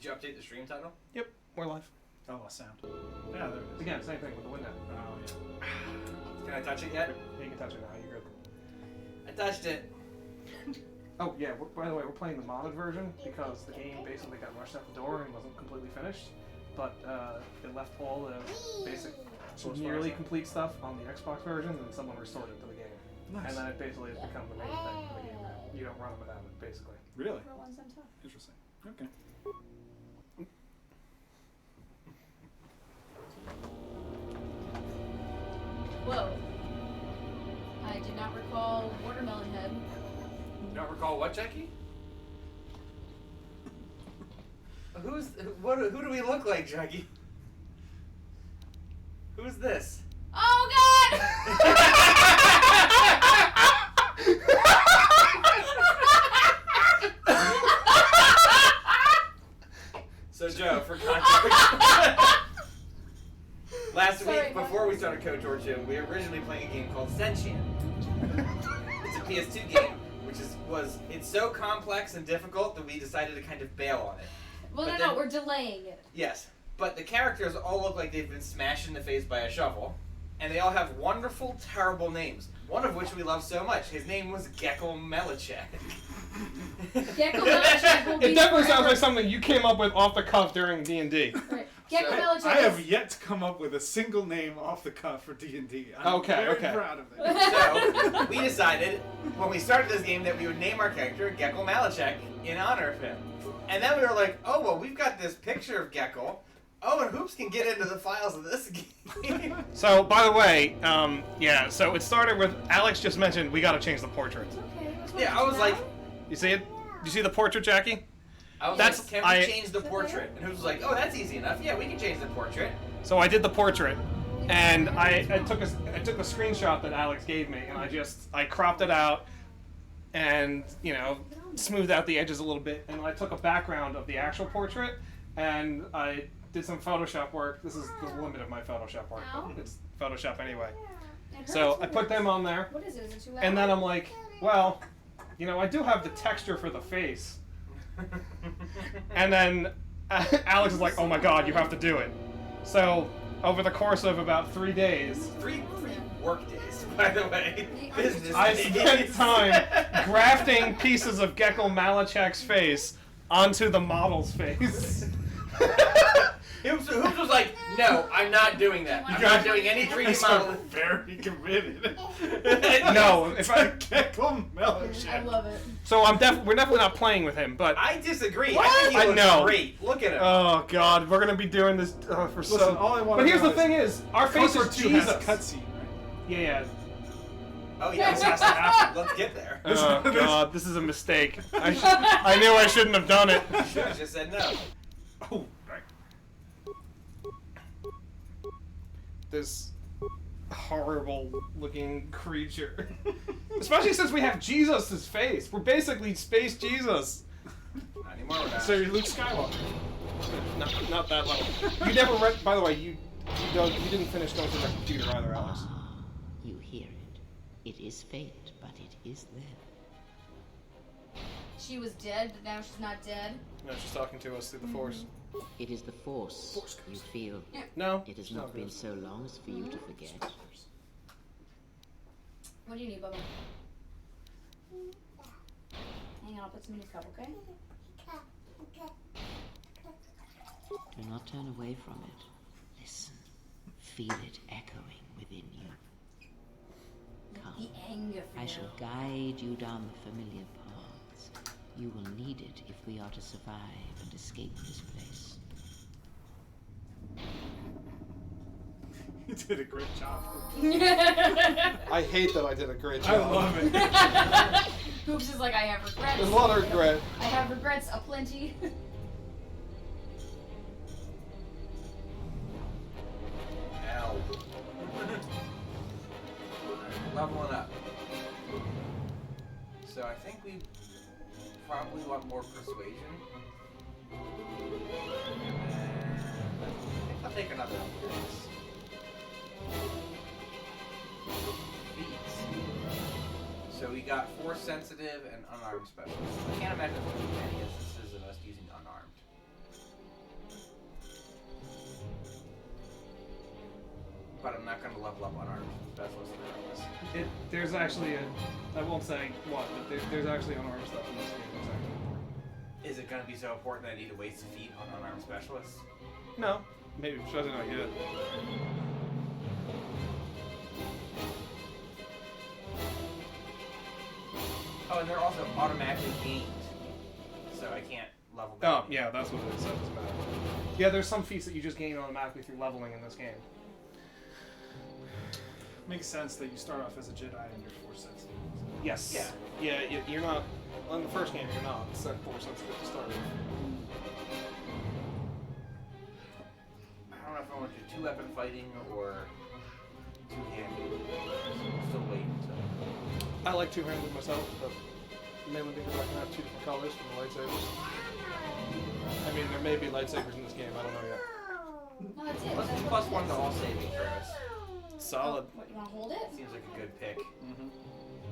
you update the stream title? Yep, we're live. Oh, a sound. Yeah, there it is. Again, same thing with the window. Oh, yeah. Can I touch it yet? Yeah, you can touch it now. You're good. I touched it. Oh yeah. By the way, we're playing the modded version because the game basically got rushed out the door and wasn't completely finished. But it left all the basic, nearly complete stuff on the Xbox version, and someone restored it to the game. Nice. And then it basically has become the main thing for the game now. You don't run it without it, basically. Really? Interesting. Okay. Whoa. I did not recall Watermelon Head. You don't recall what, Jackie? Who do we look like, Jackie? Who's this? Oh God! So Joe, for context, last week before we started Coach or 2, we were originally playing a game called Sentient. It's a PS2 game, which it's so complex and difficult that we decided to kind of bail on it. Well, But no, then- we're delaying it. Yes, but the characters all look like they've been smashed in the face by a shovel, and they all have wonderful, terrible names. One of which we love so much. His name was Gekkle Malichek. Gekkle Malichek will be It definitely sounds forever- like something you came up with off the cuff during D&D. Right. Gekkle So, Malichek I have is- yet to come up with a single name off the cuff for D&D. I'm very Okay. proud of it. So, we decided, when we started this game, that we would name our character Gekkle Malichek in honor of him. And then we were like, oh, well, we've got this picture of Gekkle. Oh, and Hoops can get into the files of this game. So, by the way, yeah, so it started with, Alex just mentioned we gotta change the portrait. Okay, what's Yeah, I was like, You see it? You see the portrait, Jackie? I was That's- like, can we change the portrait? And Hoops was like, oh, that's easy enough. Yeah, we can change the portrait. So I did the portrait, and I took a screenshot that Alex gave me, and I cropped it out, and smoothed out the edges a little bit, and I took a background of the actual portrait, and I did some Photoshop work. This is the limit of my Photoshop work, but it's Photoshop anyway. It So hurts I put them on there, What is it? Is it too loud? and then I'm like, well, I do have the texture for the face. And then Alex is like, oh my god, you have to do it. So over the course of about 3 days, Three work days, by the way. Business I days. spent time grafting pieces of Gekkle Malichek's face onto the model's face. Hoops was like, no, I'm not doing that. I'm not doing any 3D I'm modeling. very committed. No, if I Gekkle I Malichek. love it. so we're definitely not playing with him, but I disagree. What? I think he I looks know. great. Look at him. oh god, we're gonna be doing this for Listen, so. all I want But to here's know the thing: is our face Coach is 2 has a Jesus. cutscene, right? Yeah. Oh yeah, this has to happen. Let's get there. Oh god, this is a mistake. I knew I shouldn't have done it. Should have just said no. Oh, right. This horrible looking creature. Especially since we have Jesus' face. We're basically space Jesus. Not anymore. We're not. So you're Luke Skywalker. Not that level. You never read, by the way, you didn't finish going through the computer either, Alex. You hear it. It is fate, but it is there. She was dead, but now she's not dead. No, she's talking to us through the Force. It is the force you feel. No? It has not been so long as for you to forget. What do you need, Bubba? Hang on, I'll put some in your cup, okay? Do not turn away from it. Listen. Feel it echoing within you. Come. The anger for I you. shall guide you down the familiar paths. You will need it if we are to survive and escape this place. You did a great job. I hate that I did a great I job. love it. Hoops is like, I have regrets. There's a lot of regret. I have regrets aplenty. Ow. Leveling up. So I think we probably want more persuasion. And I think I'll take another one of these. Feats. So we got Force Sensitive and Unarmed Specialist. I can't imagine there's many instances of us using Unarmed. but I'm not going to level up on armor specialist regardless. There's actually I won't say what, but there's actually unarmed stuff in this game that's actually important. Is it going to be so important that I need to waste a feat on unarmed specialists? No, maybe she doesn't know yet. Oh, and they're also automatically gained, so I can't level them. Oh, yeah, that's what it is. That doesn't matter. Yeah, there's some feats that you just gain automatically through leveling in this game. Makes sense that you start off as a Jedi and you're Force sensitive. Yes. Yeah. Yeah, you're not. On the first game, you're not. It's that Force sensitive to start with. I don't know if I want to do two-weapon fighting or two-handed. Still waiting to... I like two-handed myself, but mainly because I can have two different colors for the lightsabers. I mean, there may be lightsabers in this game. I don't know yet. No, that's it. Plus, That's what plus it one is. to all saving throws. Solid. What, you want to hold it? Seems like a good pick. Mm-hmm.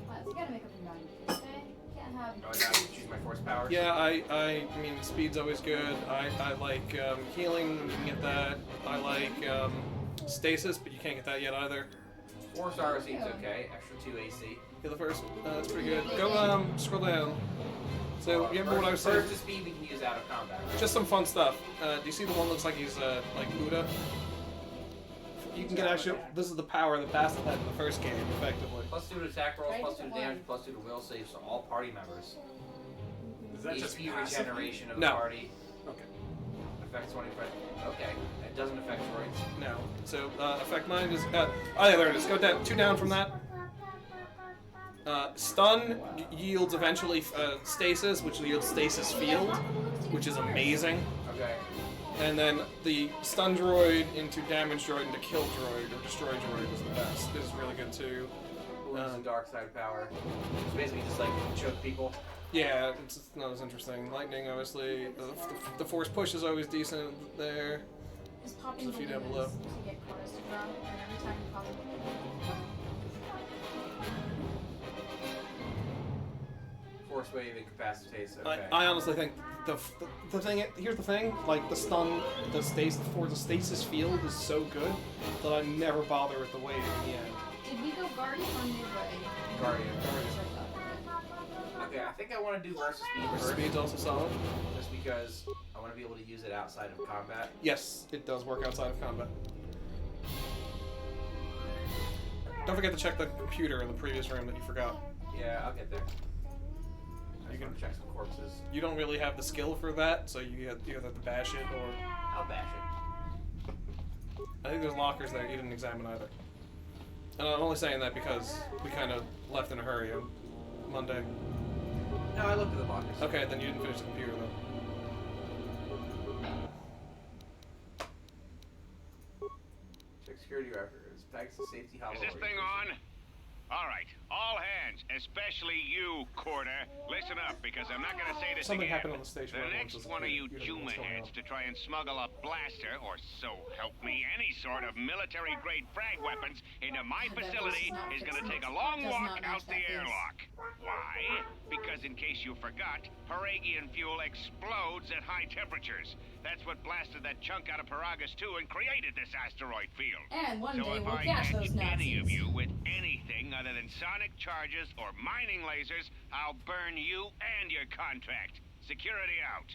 What, you gotta make up your mind. Okay? Can't have... Oh, I gotta choose my force powers. Yeah, I mean, speed's always good. I like healing, you can get that. I like stasis, but you can't get that yet either. 4 stars seems okay. Extra 2 AC. You're the first. That's pretty good. Go scroll down. So you remember what I was saying? First to speed we can use out of combat. Right? Just some fun stuff. Do you see the one that looks like he's like Buddha? You can get actually. This is the power that Bastard had in the first game, effectively. Plus 2 to attack rolls, Right, plus 2 to different damage, one. plus 2 to will saves to all party members. Is that just HP passive? regeneration of No. the party. Okay. Affects 25. Okay. It doesn't affect droids. No. So effect mine is. Oh yeah, there it is. Go down. 2 down from that. Stun yields eventually stasis, which yields stasis field, which is amazing. Okay. And then the stun droid into damage droid into kill droid or destroy droid is the best. This is really good too. Wounds and dark side power. It's basically just like choke people. Yeah, it's not as interesting. Lightning, obviously. The force push is always decent there. Is popping There's a few down balloons below. to get chorus to drum, and every time you pop a balloon... Force wave incapacitates. Okay. I honestly think the thing. Here's the thing. Like the stun, the stasis field is so good that I never bother with the wave in the end. Did we go Guardian or Midway? Guardian. Okay, I think I want to do versus speed first. Speed's also solid. Just because I want to be able to use it outside of combat. Yes, it does work outside of combat. Don't forget to check the computer in the previous room that you forgot. Yeah, I'll get there. You You can- can check some corpses. You don't really have the skill for that, so you have to bash it, or I'll bash it. I think there's lockers there you didn't examine either. And I'm only saying that because we kind of left in a hurry on Monday. No, I looked at the lockers. Okay, then you didn't finish the computer then. Check security records. Bags of safety hollow. Is this thing on? All right, all hands, especially you, Quarter. Listen up, because I'm not gonna say this Something again. happened on the station The where next everyone's one of you you don't know what's Juma going heads on. to try and smuggle a blaster, or so help me, any sort of military-grade frag weapons into my That facility does not is fix gonna it. take a long Does walk not match out the that face. airlock. Why? Because in case you forgot, Paragian fuel explodes at high temperatures. That's what blasted that chunk out of Paragus 2 and created this asteroid field. And one So day if we'll I catch catch those any of Nazis. you with anything other than sonic charges or mining lasers, I'll burn you and your contract. Security out.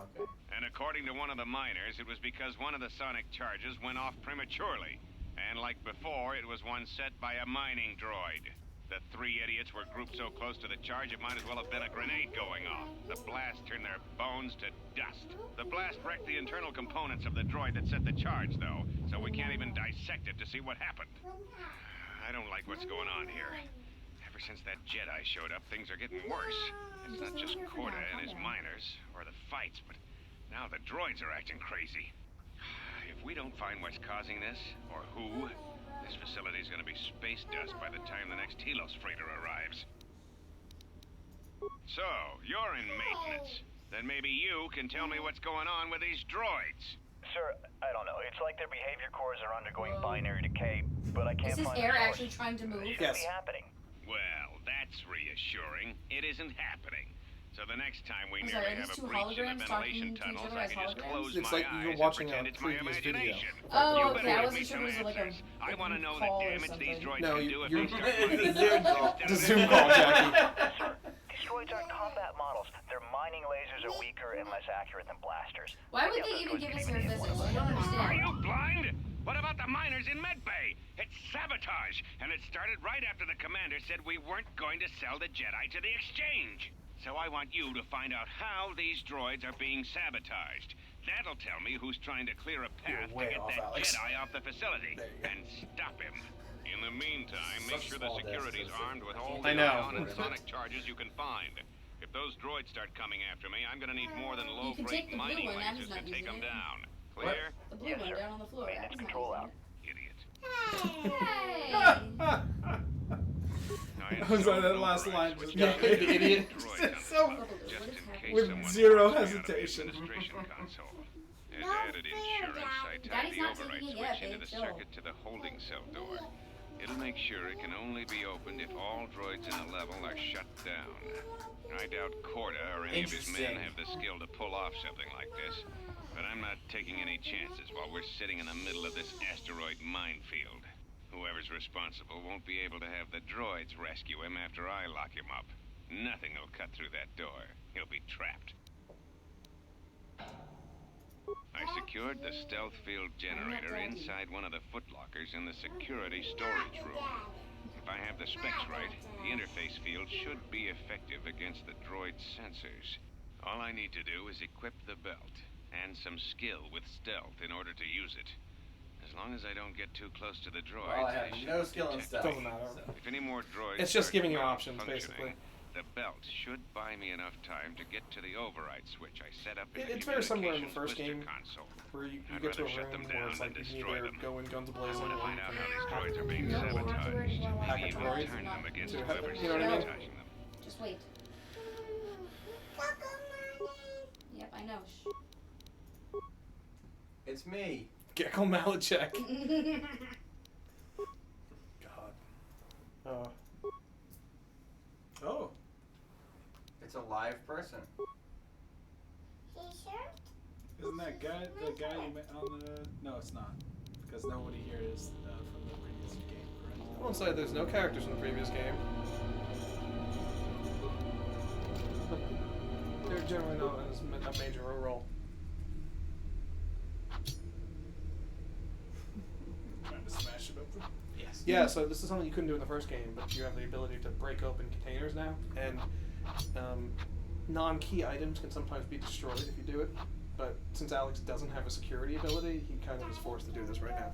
Okay. And according to one of the miners, it was because one of the sonic charges went off prematurely. And like before, it was one set by a mining droid. The 3 idiots were grouped so close to the charge, it might as well have been a grenade going off. The blast turned their bones to dust. The blast wrecked the internal components of the droid that set the charge, though, so we can't even dissect it to see what happened. I don't like what's going on here. Ever since that Jedi showed up, things are getting worse. It's not just Corda and his miners, or the fights, but now the droids are acting crazy. If we don't find what's causing this, or who, this facility's gonna be space dust by the time the next Telos freighter arrives. So, you're in maintenance. Then maybe you can tell me what's going on with these droids. Sir, I don't know. It's like their behavior cores are undergoing binary decay, but I can't Is his find air the source. actually trying to move? It shouldn't Yes. be happening. Well, that's reassuring. It isn't happening. So the next time we I'm nearly sorry, are have these a two breach in the holograms ventilation talking to each tunnels, other I as can just holograms? close It's my like you're eyes watching and a pretend it's my previous video. imagination. Oh, You okay. better I give wasn't me sure some if it was like a answers. I want to know the call or damage these something. droids No, can do if you're- they start It's a mining. Zoom call. The Zoom call, Jackie. Sir, these droids aren't combat models. Their mining lasers are weaker and less accurate than blasters. Why would Yeah, they those even droids give can us even their hit physics? one I don't Are understand. you blind? What about the miners in Medbay? It's sabotage, and it started right after the commander said we weren't going to sell the Jedi to the exchange. So I want you to find out how these droids are being sabotaged. That'll tell me who's trying to clear a path to way get off, that Alex. Jedi off the facility There you go. and stop him. In the meantime, make Such sure the small security's desk, armed with all I the know. ion and sonic charges you can find. If those droids start coming after me, I'm gonna need more than You can low-grade take the blue mining one, Abby's lasers to not take using them it. down. Clear? The blue Yes, one sir. down on the floor. Maintenance Abby's not control using out. Idiot. it. I was on that last line. Just Yeah, got the idiot. It's so What is happening? With zero hesitation. There's added insurance. I tied Daddy's the not override taking it switch yet, into babe, the chill. circuit to the holding cell door. It'll make sure it can only be opened if all droids in a level are shut down. I doubt Corda or any of his men Interesting. have the skill to pull off something like this. But I'm not taking any chances while we're sitting in the middle of this asteroid minefield. Whoever's responsible won't be able to have the droids rescue him after I lock him up. Nothing will cut through that door. He'll be trapped. I secured the stealth field generator inside one of the footlockers in the security storage room. If I have the specs right, the interface field should be effective against the droid's sensors. All I need to do is equip the belt and some skill with stealth in order to use it. As long as I don't get too close to the droids, Well, I have they no shouldn't skill in detect stealth. Doesn't matter. so. if any more droids It's just start giving you options, malfunctioning, basically. the belt should buy me enough time to get to the override switch I set up in the It's very similar in the communications first blister game, console. where you I'd get to a rather shut room them where down it's like than you can destroy either them. go in guns I blazing want to or find you out can how these droids are being No, sabotaged and Hack a maybe even droid turn them against to have- whoever's you know what I mean? sabotaging them. Just wait. Yep, I know. Shh. It's me. Gekkle Malichek. God. Oh. It's a live person. Isn't that guy the guy you met on the? No, it's not, because nobody here is from the previous game, I correct? won't say there's no characters in the previous game. They're generally not as a major role. Trying to smash it open. Yes. Yeah, so this is something you couldn't do in the first game, but you have the ability to break open containers now, and non-key items can sometimes be destroyed if you do it. But since Alex doesn't have a security ability, he kind of is forced to do this right now.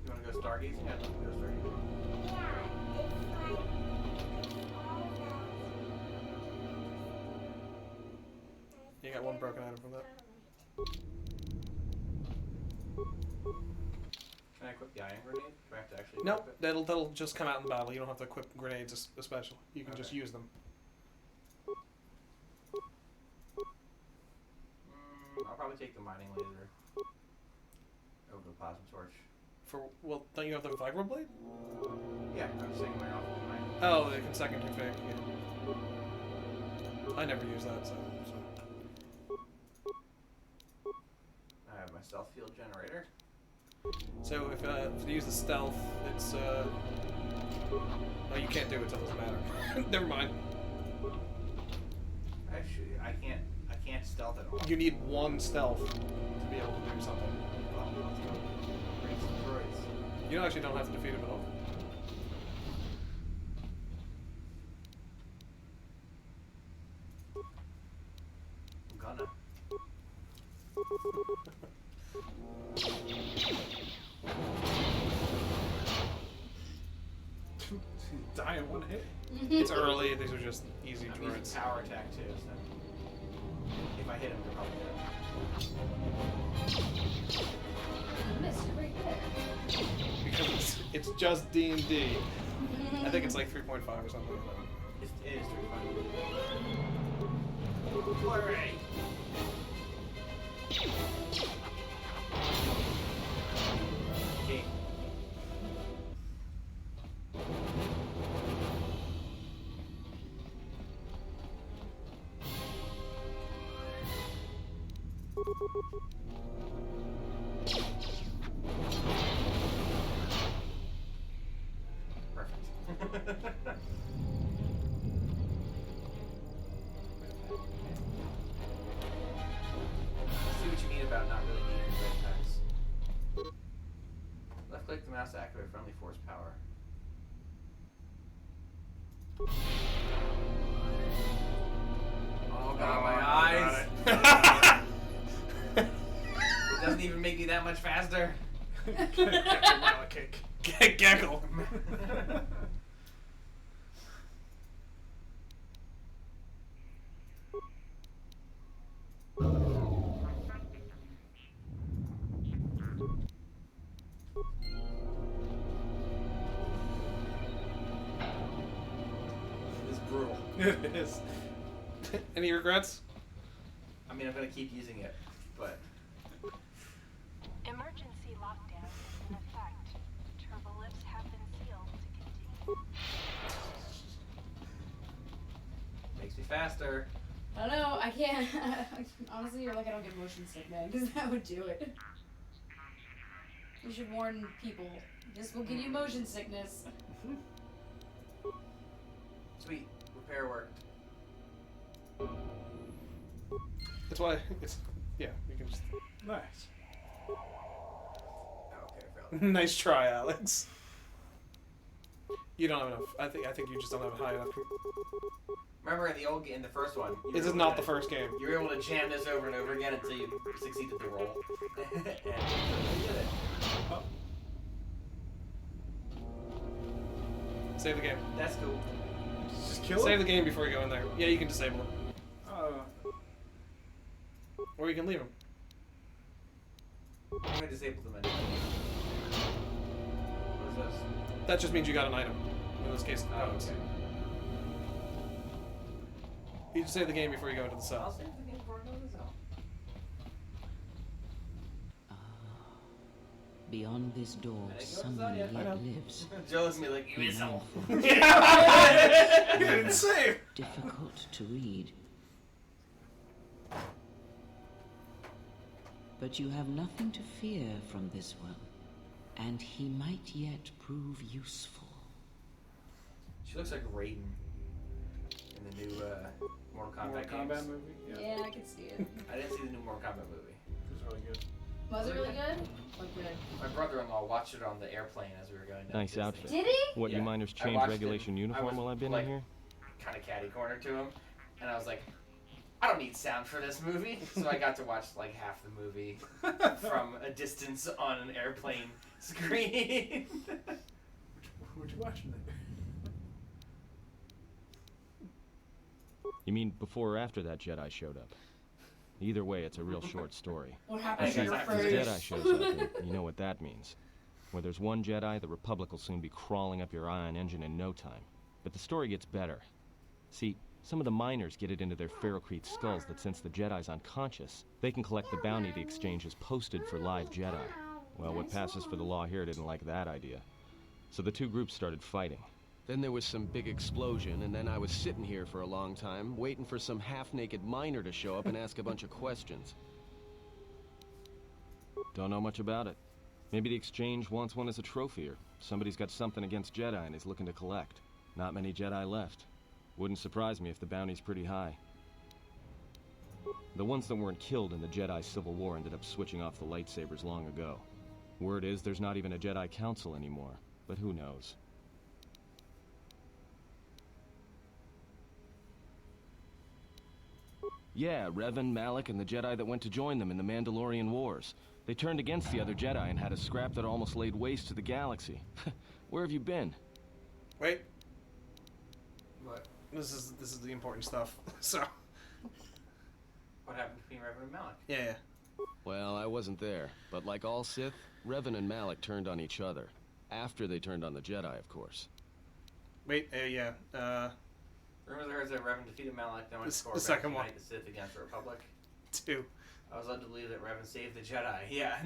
You want to go stargazing? Yeah, let's go stargazing. You got one broken item from that. Can I equip the iron grenade? Do I have to actually Nope, equip it? that'll just come out in battle. You don't have to equip grenades especially. You can just Okay. use them. I'll probably take the mining laser over the plasma torch. Well, don't you have the vibroblade? Yeah, I'm just taking mine off of mine. Oh, they can second your fake. Yeah. I never use that, so. I have my stealth field generator. So if you use the stealth, it's oh, you can't do it, so it doesn't matter. Never mind. Actually, I can't stealth at all. You need one stealth to be able to do something. Well, let's go bring some droids. You actually don't have to defeat him at all. I'm gonna. Die in one hit. It's early. These are just easy I'm using droids. power attack too, so if I hit him, they're probably dead. You missed it right there. Because it's just D&D. I think it's like 3.5 or something like that. It is 3.5. Hooray! Okay. Perfect. See what you mean about not really needing red text. Left click the mouse to activate friendly force power. Oh god, my eyes! It doesn't even make me that much faster. Gekkle Malichek. Gekkle. It's brutal. It is. Any regrets? I mean, I'm gonna keep using it, but Emergency lockdown is in effect. Turbo lifts have been sealed to continue. makes me faster. I don't know, I can't. Honestly, you're like, I don't get motion sick, man, because that would do it. You should warn people. This will give you motion sickness. Sweet, repair worked. That's why it's you can just Nice. Oh, okay, failed. nice try, Alex. You don't have enough. I think you just don't have a high enough. Remember in the first one. This is not the first game. You were able to jam this over and over again until you succeeded the roll. And you did it. Oh, Save the game. That's cool. just kill Save him? the game before you go in there. Yeah, you can disable it, or you can leave them. I'm gonna disable them anyway. What is this? That just means you got an item. In this case, Oh, okay. You just save the game before you go into the I'll cell. save the game before I go to the cell. Beyond this door, I someone know. yet lives. Joe looks at me like, give me a cell. You didn't save. Difficult to read. But you have nothing to fear from this one, and he might yet prove useful. She looks like Raiden in the new Mortal Kombat Mortal games. Kombat movie? Yeah, I can see it. I didn't see the new Mortal Kombat movie. It was really good. Was it really good? What good? My brother-in-law watched it on the airplane as we were going down. Nice to Disney. outfit. Did he? What, Yeah. you miners I change watched regulation it. I uniform was, while I've been like, in here? Kind of catty-corner to him, and I was like, I don't need sound for this movie. So I got to watch like half the movie from a distance on an airplane screen. Where'd you watch it? You mean before or after that Jedi showed up? Either way, it's a real short story. What happened to Hey, your guys, If the face? Jedi shows up, and you know what that means. Where there's one Jedi, the Republic will soon be crawling up your ion engine in no time. But the story gets better. See, some of the miners get it into their ferrocrete skulls that since the Jedi's unconscious, they can collect the bounty the exchange has posted for live Jedi. Well, what passes for the law here didn't like that idea. So the two groups started fighting. Then there was some big explosion, and then I was sitting here for a long time, waiting for some half-naked miner to show up and ask a bunch of questions. Don't know much about it. Maybe the exchange wants one as a trophy, or somebody's got something against Jedi and is looking to collect. Not many Jedi left. Wouldn't surprise me if the bounty's pretty high. The ones that weren't killed in the Jedi Civil War ended up switching off the lightsabers long ago. Word is there's not even a Jedi Council anymore, but who knows? Yeah, Revan, Malik, and the Jedi that went to join them in the Mandalorian Wars. They turned against the other Jedi and had a scrap that almost laid waste to the galaxy. Where have you been? Wait, What? this is the important stuff. So What happened between Revan and Malik? yeah. Well, I wasn't there, but like all Sith, Revan and Malik turned on each other. After they turned on the Jedi, of course. Wait, yeah. Rumors are that Revan defeated Malik, then went to The Corvette second to one. unite the Sith against the Republic. 2. I was led to believe that Revan saved the Jedi. Yeah,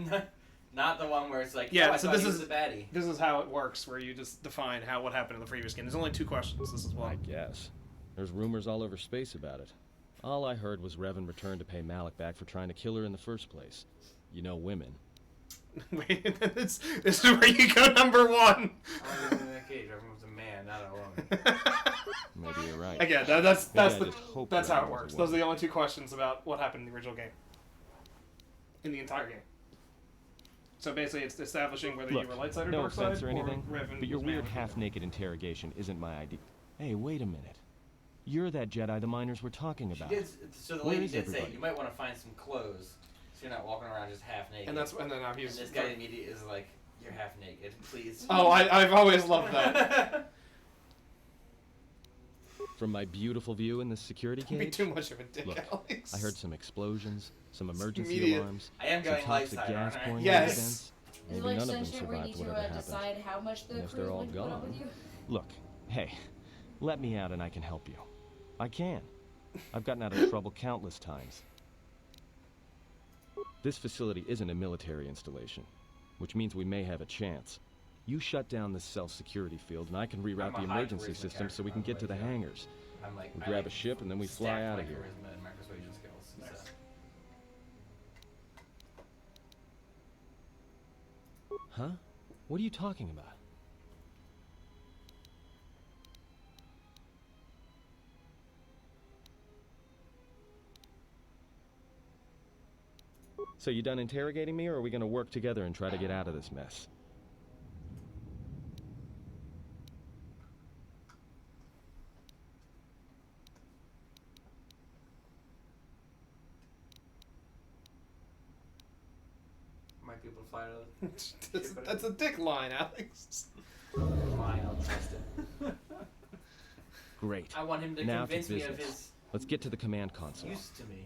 not the one where it's like, Yeah, oh, I so thought this he was is- the baddie. This is how it works, where you just define what happened in the previous game. There's only 2 questions. This is I why. guess. There's rumors all over space about it. All I heard was Revan returned to pay Malik back for trying to kill her in the first place. You know women. Wait, this is where you go number one. In that case, Revan was a man, not a woman. Maybe you're right. Again, Maybe I that's just hope how Revan it was a works. Those are woman. the only two questions about what happened in the original game. In the entire game. So basically, it's establishing whether Look, you were light side or no dark side, offense or anything, Revan but your was man weird or female. half-naked interrogation isn't my idea. Hey, wait a minute. You're that Jedi the miners were talking about. So the Where lady is did say everybody? you might want to find some clothes, so you're not walking around just half naked. And then I've And used. this guy immediately is like, "You're half naked, please." Oh, I've always loved that. From my beautiful view in this security Don't be cage, too much of a dick, look, Alex. I heard some explosions, some emergency Immediate. alarms, I am some going light toxic side, gas aren't I? pouring Yes. out of vents. Is it Maybe like none of them Sentient where you survived need to whatever happened. decide how much the And if crew they're all would put up gone, with you? look, hey, let me out and I can help you. I can. I've gotten out of trouble countless times. This facility isn't a military installation, which means we may have a chance. You shut down this self-security field and I can reroute I'm a the high emergency charisma system so we character, can get to the by the way, hangars. I'm like, We I grab like a ship and then we fly stacked out my of here. charisma and my persuasion skills. Nice. So. Huh? What are you talking about? So you done interrogating me, or are we gonna work together and try to get out of this mess? Might be able to fly out of that's a dick line, Alex. Fine, I'll trust it. Great. I want him to Now to convince me of business. his Let's get to the command console. use to me.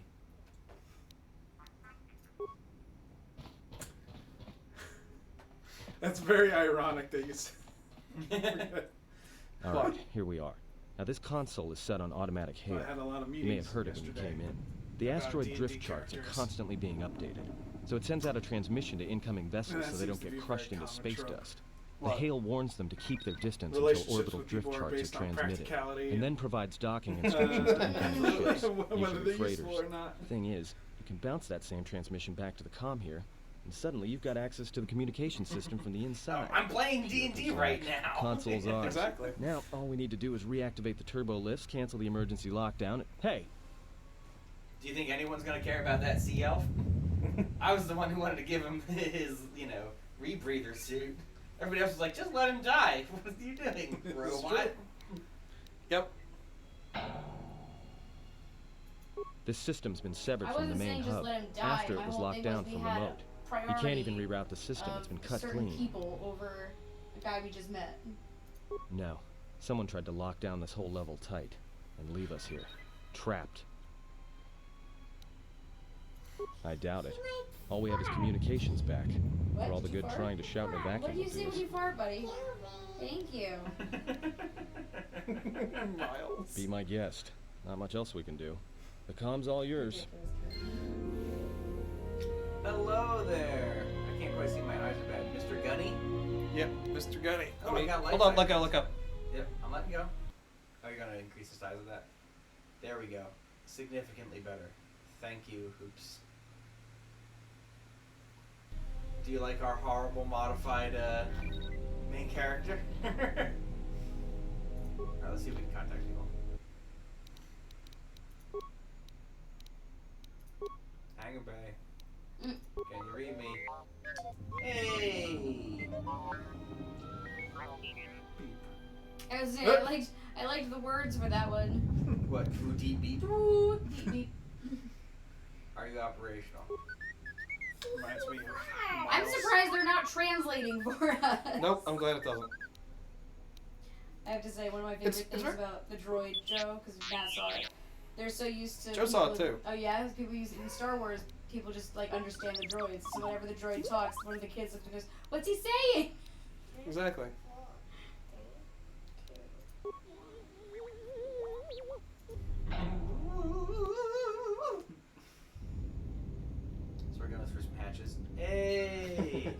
That's very ironic that you said. All right, here we are. Now this console is set on automatic hail. I had a lot of You meetings may have heard it when you yesterday came in. The about asteroid D&D drift charts are characters. constantly being updated, so it sends out a transmission to incoming vessels that so they don't seems to be get a crushed very into common space trope. dust. The What? hail warns them to keep their distance until Relationships orbital with drift people are charts are based on transmitted, practicality and then provides docking instructions to incoming ships, whether usually they're freighters. useful or not. Thing is, you can bounce that same transmission back to the comm here, and suddenly you've got access to the communication system from the inside. I'm playing D&D right now. Console's ours. Exactly. Now, all we need to do is reactivate the turbo lifts, cancel the emergency lockdown. Hey, Do you think anyone's gonna care about that sea elf? I was the one who wanted to give him his, rebreather suit. Everybody else was like, just let him die. What are you doing, robot? Yep. this system's been severed I from the wasn't main saying just hub let him die. after My it was whole locked thing down was from we had a remote. We can't even priority reroute the system. It's been cut certain clean. people over the guy we just met. No. Someone tried to lock down this whole level tight and leave us here, trapped. I doubt it. All we have is communications back. What? For all the Did you good fart? trying to shout in a What vacuum did you will say do when us. you fart, buddy? Thank you. Miles. Be my guest. Not much else we can do. The comm's all yours. Hello there. I can't quite see, my eyes are bad. Mr. Gunny? Yep, Mr. Gunny. Oh, I got light hold on, side. let go, look up. Yep, I'm letting go. Oh, you're gonna increase the size of that? There we go. Significantly better. Thank you, Hoops. Do you like our horrible modified main character? Alright, let's see if we can contact people. Hangar Bay. Can you read me? Hey! I liked the words for that one. What? Foo deep beep? Ooh, beep, beep. Are you operational? Reminds me of I'm Miles. surprised they're not translating for us. Nope, I'm glad it doesn't. I have to say, one of my favorite It's things right. about the droid Joe, because Matt saw it, they're so used to. Joe saw it people- too. Oh yeah, people use in Star Wars. People just understand the droids. So whenever the droid talks, one of the kids looks and goes, "What's he saying?" Exactly. So we're going through some hatches. Hey!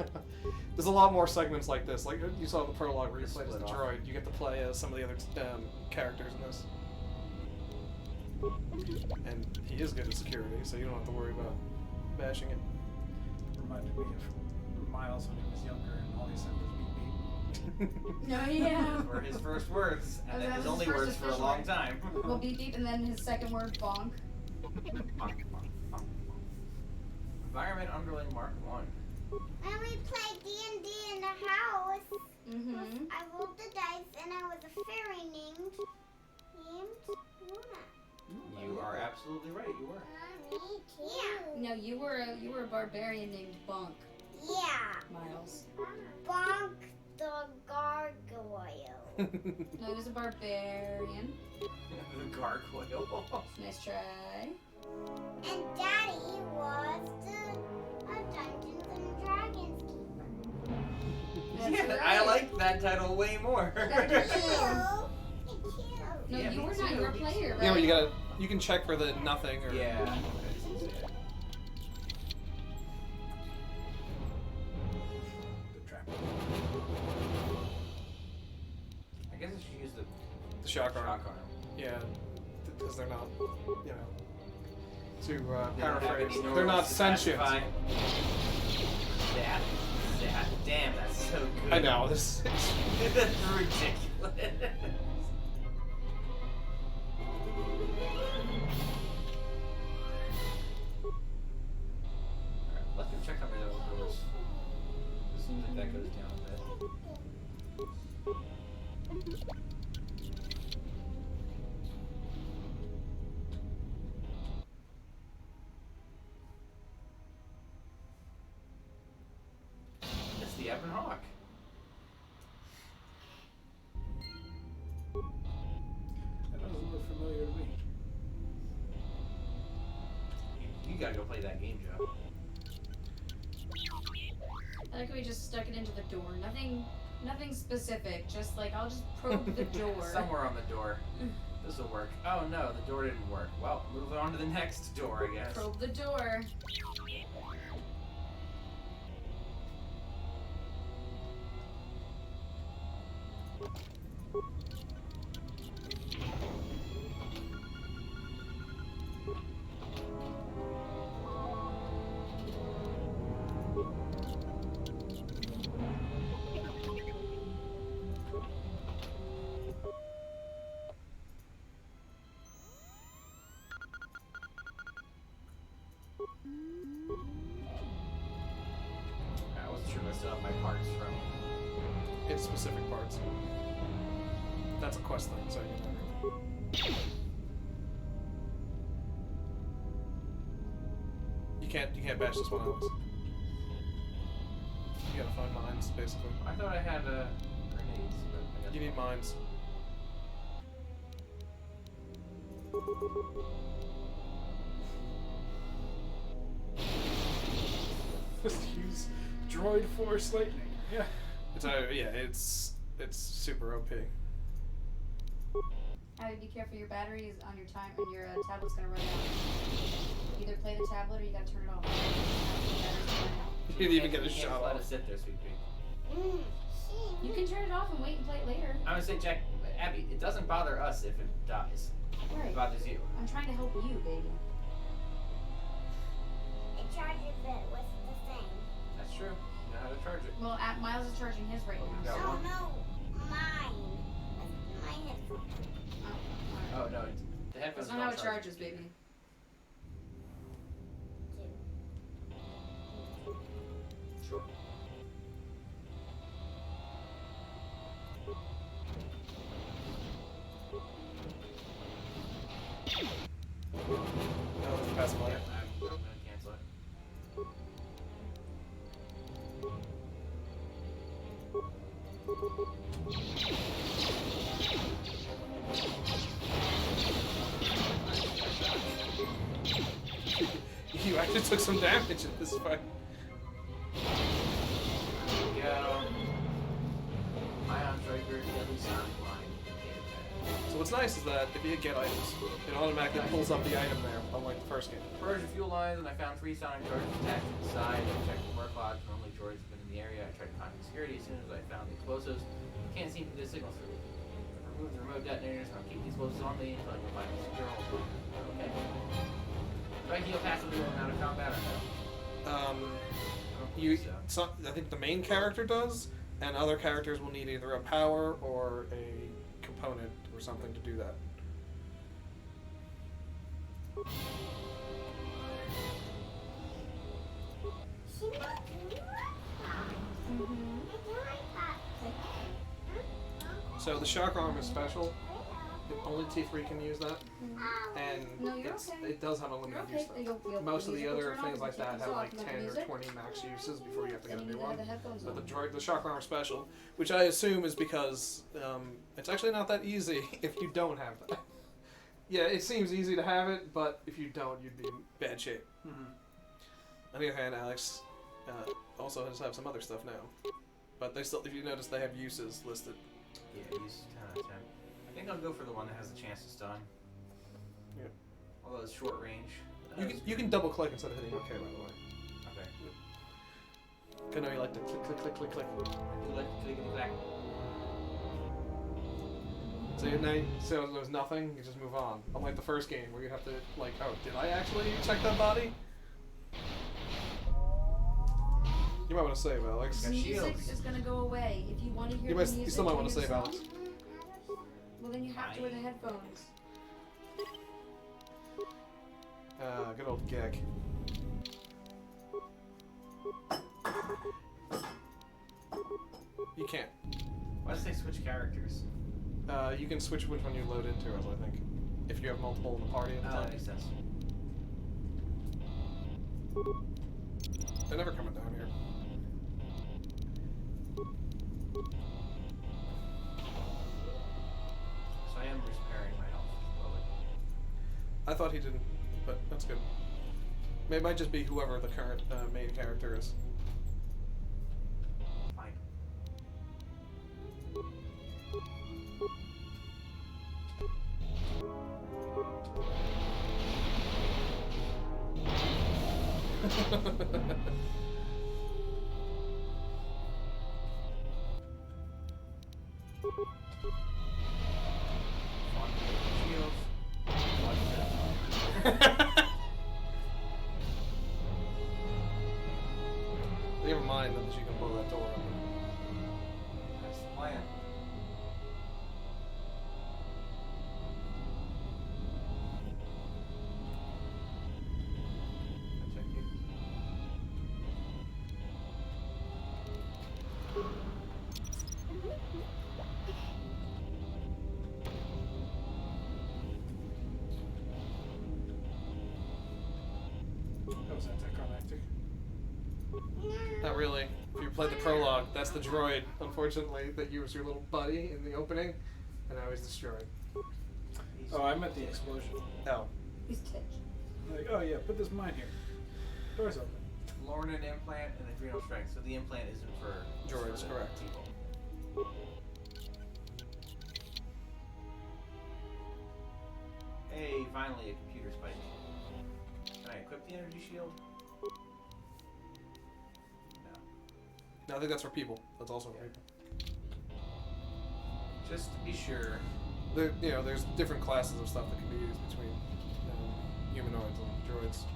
There's a lot more segments like this. Like you saw in the prologue where you Just played as the split off. droid. You get to play as some of the other characters in this. And he is good at security, so you don't have to worry about bashing it. Reminded me of Miles when he was younger and all he said was beep beep. No, yeah. Were his first words, and then That his was only his first words for a official long word. time. Well, beep beep, and then his second word, bonk. Environment Underling Mark 1. When we played D&D in the house, Mm-hmm. I rolled the dice and I was a fairy named Luna. You are absolutely right, you were. Me too. Yeah. No, you were a barbarian named Bonk, Yeah. Miles. Bonk the gargoyle. No, he was a barbarian. The gargoyle. Nice try. And Daddy was the Dungeons and Dragons keeper. That's Yeah, right. I like that title way more. That Me is true. too. No, Yeah, you me were not. too, You're a me player, too. right? Yeah, but you can check for the nothing or. Yeah. The trap. I guess I should use the shock arm. arm. Yeah, because they're not, you know, to They don't have paraphrase, any they're neurals not to sentient. classify. That. Damn, that's so good. I know, this is... That's ridiculous. Alright, let's go check out the other doors. It seems like that goes down a bit. It's the Ebon Hawk. That doesn't look familiar to me. You gotta go play that game, Joe. I like how we just stuck it into the door. Nothing specific. Just like I'll just probe the door. Somewhere on the door. This will work. Oh no, the door didn't work. Well, move on to the next door, I guess. Probe the door. I wasn't sure if I still have my parts from. It's specific parts. That's a quest thing, so you can't bash this one out. You gotta find mines, basically. I thought I had grenades, but I guess You need mines. Just use droid force lightning. Yeah. It's super OP. Abby, be careful. Your battery is on your time, and your tablet's gonna run out. Either play the tablet or you gotta turn it off. You didn't even get a You can't shot let off. it sit there, sweet pea. You can turn it off and wait and play it later. I'm gonna say, Jack, Abby, it doesn't bother us if it dies. Right. It bothers you. I'm trying to help you, baby. It charges it with the thing. That's true. You know how to charge it. Well, Miles is charging his right Oh, now. you got Oh one. no, mine. That's my headphone. Oh no, the headphones That's not how don't it charge. charges, baby. Sure. No, it's past mine. I'm gonna cancel it. You actually took some damage at this fight. Go. Ion Striker, Deadly Sound Line. So what's nice is that if you hit get items, it automatically pulls up the item there, unlike the first game. Purged fuel lines, and I found 3 sonic charges attached to the side. I checked the work logs. Normally droids have been in the area. I tried to contact security as soon as I found the explosives. Can't seem to get a signal through. remove the remote detonators, and I'll keep the explosives on me until I can find a secure hold. Okay. Do I heal passively when I'm out of combat or no? I think the main character does, and other characters will need either a power or a component or something to do that. So the shock arm is special. Only T3 can use that, and it does have a limited use though. Most of the other things like that have like 10 or 20 max uses before you have to get a new one. But the shock arm is special, which I assume is because it's actually not that easy if you don't have that. Yeah, it seems easy to have it, but if you don't, you'd be in bad shape. On the other hand, Alex also has have some other stuff now, but they still, if you notice, they have uses listed. Yeah, use 10 out of 10. I think I'll go for the one that has the chance to stun. Yeah. Although it's short range. You can double click instead of hitting OK, by the way. Okay. I know you like to click. I do like clickety clack. So there's nothing, you just move on. Unlike the first game where you have to like, oh, did I actually check that body? You might want to save, Alex. The music is gonna go away. If you want to hear the music, you still might want to save, Alex. Well, then you have to wear the headphones. Good old Gek. You can't. Why does they switch characters? You can switch which one you load into, as I think. If you have multiple in the party at the time. That makes sense. They're never coming down here. So I am repairing my health slowly. I thought he didn't, but that's good. It might just be whoever the current main character is. Fine. Never mind that you can blow that door open. That's the plan. I check you. That was anticlimactic. Not really. If you played the prologue, that's the droid, unfortunately, that you was your little buddy in the opening, and now he's destroyed. Oh, I meant the explosion. Oh. He's dead. Like, oh yeah, put this mine here. Door's open. Lorna an implant and adrenal strength, so the implant isn't for Droids, the correct. people. Hey, finally a computer spike. Can I equip the energy shield? No, I think that's for people. That's also for people. Just to be sure. There's different classes of stuff that can be used between humanoids and droids.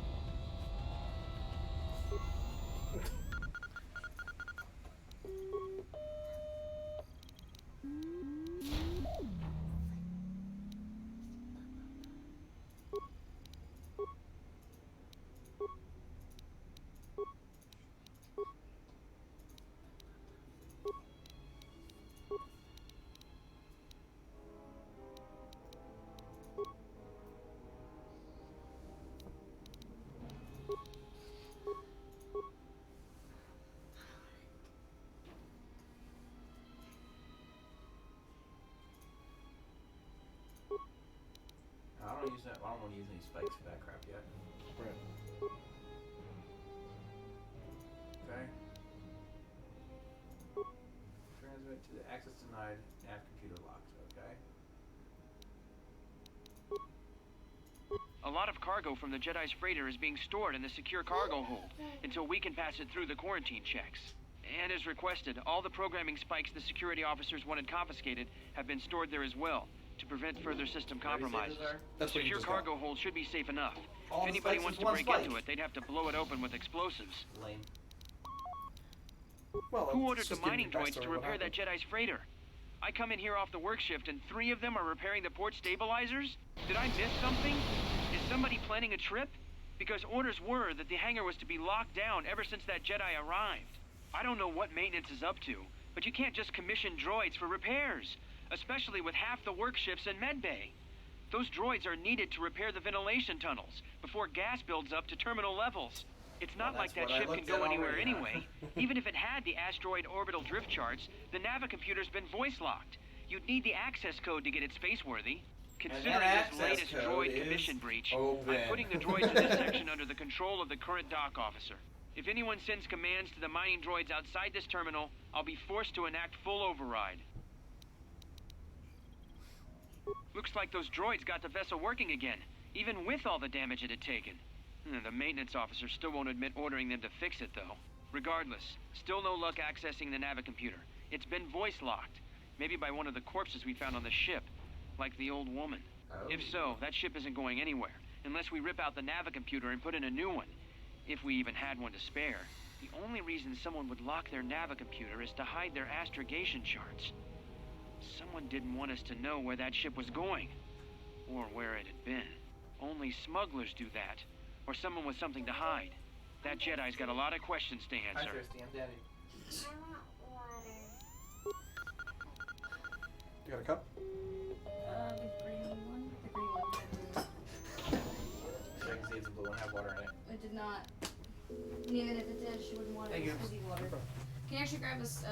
I don't want to use any spikes for that crap yet. Right. Okay. Transmit to the access denied nav computer locked. Okay. A lot of cargo from the Jedi's freighter is being stored in the secure cargo hold until we can pass it through the quarantine checks. And as requested, all the programming spikes the security officers wanted confiscated have been stored there as well, to prevent further system compromises. That's what you Secure just cargo hold should be safe enough. All If the anybody spikes wants with to one break spike. into it, they'd have to blow it open with explosives. Lame. Well, Who it's ordered the just giving mining you droids backstory to of what repair that happened. Jedi's freighter? I come in here off the work shift and 3 of them are repairing the port stabilizers? Did I miss something? Is somebody planning a trip? Because orders were that the hangar was to be locked down ever since that Jedi arrived. I don't know what maintenance is up to, but you can't just commission droids for repairs, especially with half the work shifts in medbay. Those droids are needed to repair the ventilation tunnels before gas builds up to terminal levels. It's not Well, like that's that what I ship can looked go at anywhere already, huh? anyway. Even if it had the asteroid orbital drift charts, the Navicomputer's been voice locked. You'd need the access code to get it spaceworthy. Considering that this access latest code droid is commission breach, open. I'm putting the droids in this section under the control of the current dock officer. If anyone sends commands to the mining droids outside this terminal, I'll be forced to enact full override. Looks like those droids got the vessel working again, even with all the damage it had taken. The maintenance officer still won't admit ordering them to fix it, though. Regardless, still no luck accessing the Navicomputer. It's been voice-locked, maybe by one of the corpses we found on the ship, like the old woman. Oh. If so, that ship isn't going anywhere, unless we rip out the Navicomputer and put in a new one. If we even had one to spare. The only reason someone would lock their Navicomputer is to hide their astrogation charts. Someone didn't want us to know where that ship was going, or where it had been. Only smugglers do that, or someone with something to hide. That Jedi's got a lot of questions to Hi, answer. Thirsty. I'm Daddy. I want water. You got a cup? The green one? The green one. So I can see it's a blue one. Have water in it. It did not. And even if it did, she wouldn't want it. Thank It's you. fizzy water. Can you actually grab us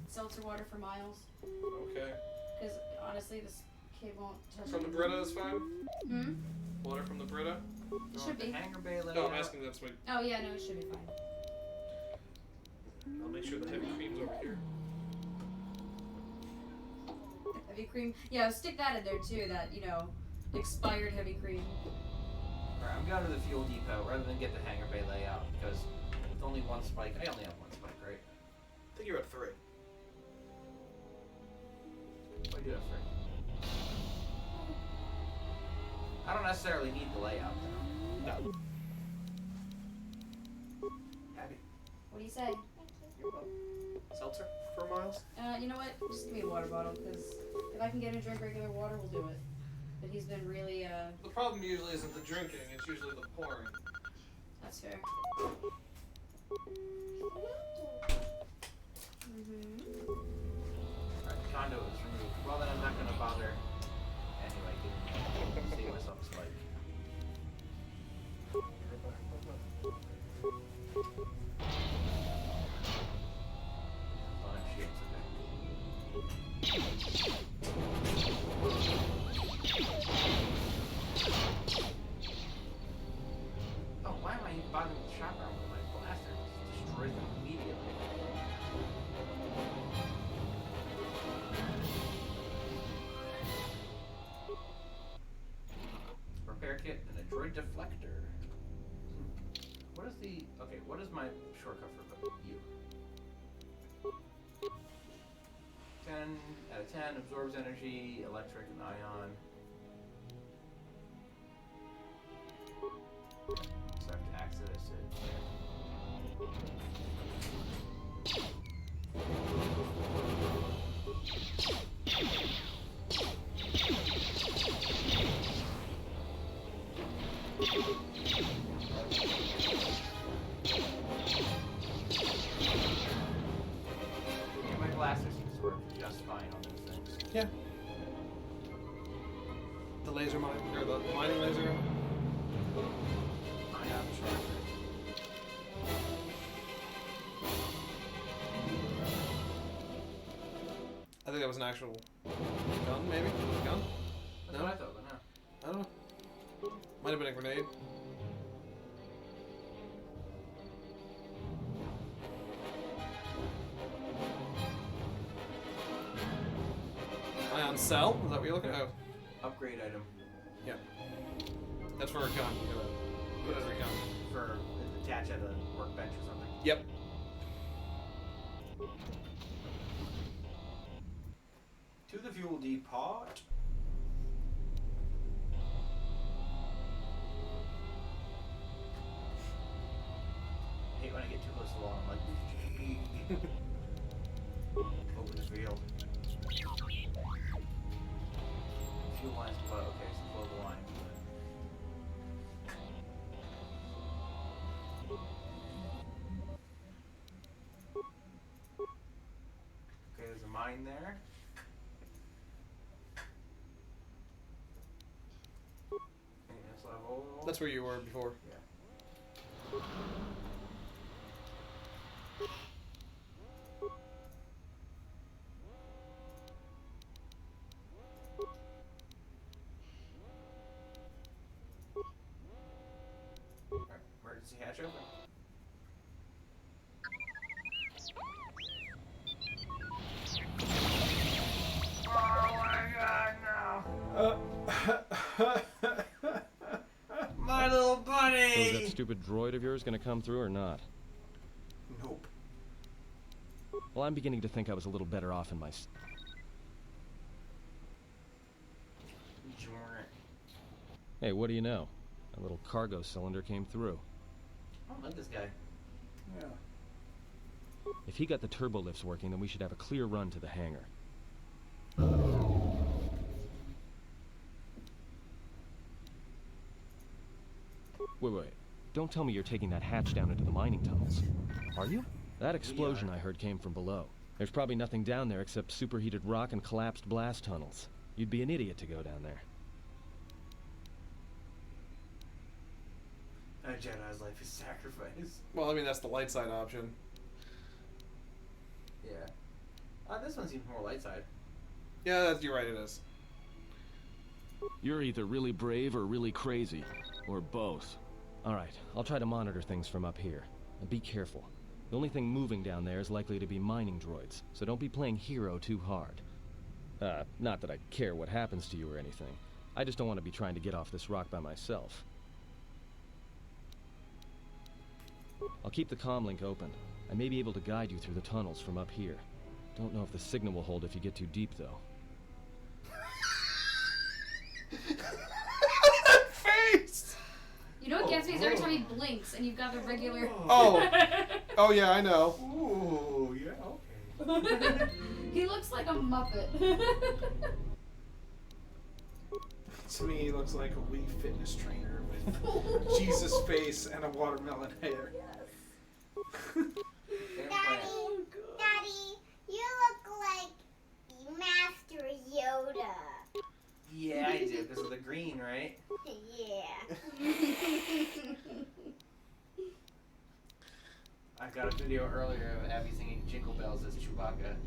seltzer water for Miles? Okay. Because honestly, this kid won't touch From the it. Brita is fine? Hmm? Water from the Brita? It should be. Hangar bay layout. No, I'm asking that's my... Oh yeah, no, it should be fine. I'll make sure the heavy cream's over here. Heavy cream. Yeah, stick that in there too. That expired heavy cream. Alright, I'm going to the fuel depot rather than get the hangar bay layout because with only one spike, I only have one spike, right? I think you're at 3. I do have 3. I don't necessarily need the layout though. No. Happy. What do you say? You're welcome. Seltzer for Miles? You know what? Just give me a water bottle, because if I can get him to drink regular water, we'll do it. But he's been really, The problem usually isn't the drinking, it's usually the pouring. that's fair. Mm-hmm. Alright, the conduit was removed. Well then I'm not gonna bother anyway, see what's on the spike. Don't have shields, oh, why am I bothering with the shotgun with my blaster? Just destroys them immediately. Repair kit and a droid deflector. What is the... Okay, what is my shortcut for you? 10 out of 10, absorbs energy, electric and ion. So I have to access it. Yeah, my blaster seems to work just fine on these things. Yeah. The laser mine, or the mining laser. Ion charger. I think that was an actual gun, maybe? Gun? That's No? what I thought, but no. I don't know. Might have been a grenade. Ion cell? Is that what you're looking at? Oh, Upgrade item yeah. That's for a gun. You gotta put it in a gun. for attach at a workbench or something. Yep. To the fuel depot. I hate when I get too close to the wall. I'm like, open the field. Fuel lines below. Okay, so below the line. Okay, there's a mine there. Maintenance level. That's where you were before. Yeah. Alright, emergency hatch open. My little bunny! So is that stupid droid of yours gonna come through or not? Nope. Well, I'm beginning to think I was a little better off in my... Hey, what do you know? A little cargo cylinder came through. I don't like this guy. Yeah. If he got the turbo lifts working, then we should have a clear run to the hangar. Wait. Don't tell me you're taking that hatch down into the mining tunnels. Are you? That explosion I heard came from below. There's probably nothing down there except superheated rock and collapsed blast tunnels. You'd be an idiot to go down there. A Jedi's life is sacrifice. Well, I mean, that's the light side option. Yeah. This one seems more light side. Yeah, you're right, it is. You're either really brave or really crazy. Or both. Alright, I'll try to monitor things from up here. And be careful. The only thing moving down there is likely to be mining droids, so don't be playing hero too hard. Not that I care what happens to you or anything. I just don't want to be trying to get off this rock by myself. I'll keep the comm link open. I may be able to guide you through the tunnels from up here. Don't know if the signal will hold if you get too deep, though. Face! You know what gets me is every time he blinks and you've got the regular... Oh! Oh yeah, I know. Ooh, yeah, okay. He looks like a Muppet. To me, he looks like a Wii Fitness trainer with Jesus face and a watermelon hair. Daddy, you look like Master Yoda. Yeah, I do, because of the green, right? Yeah. I got a video earlier of Abby singing Jingle Bells as Chewbacca.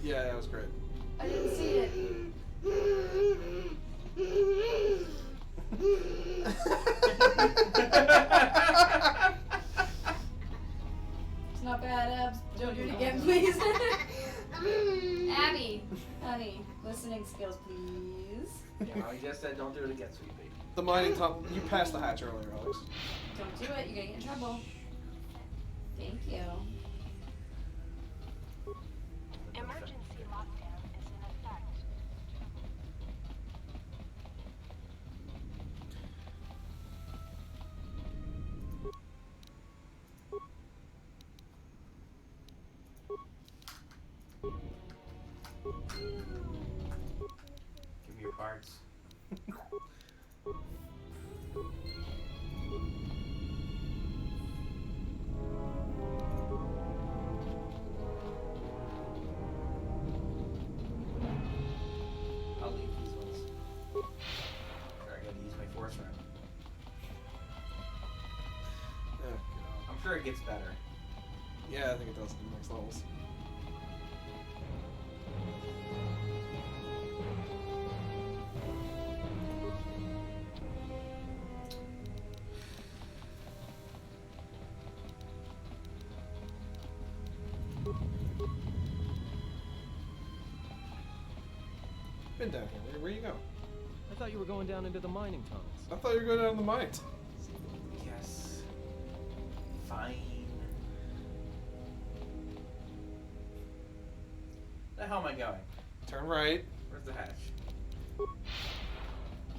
Yeah, that was great. I didn't see it. It's not bad, Abs. Don't do it again, please. Abby, honey, listening skills, please. No, he just said don't do it again, sweet baby. The mining tunnel. You passed the hatch earlier, Alex. Don't do it. You're gonna get in trouble. Thank you. Emergency lockdown is in effect. Give me your parts. I'll leave these ones. Sure, I gotta use my force round. I'm sure it gets better. Yeah, I think it does in the next levels. Been down here. Where you go? I thought you were going down into the mining tunnels. I thought you were going down the mines. Yes. Fine. the hell am I going? Turn right. Where's the hatch?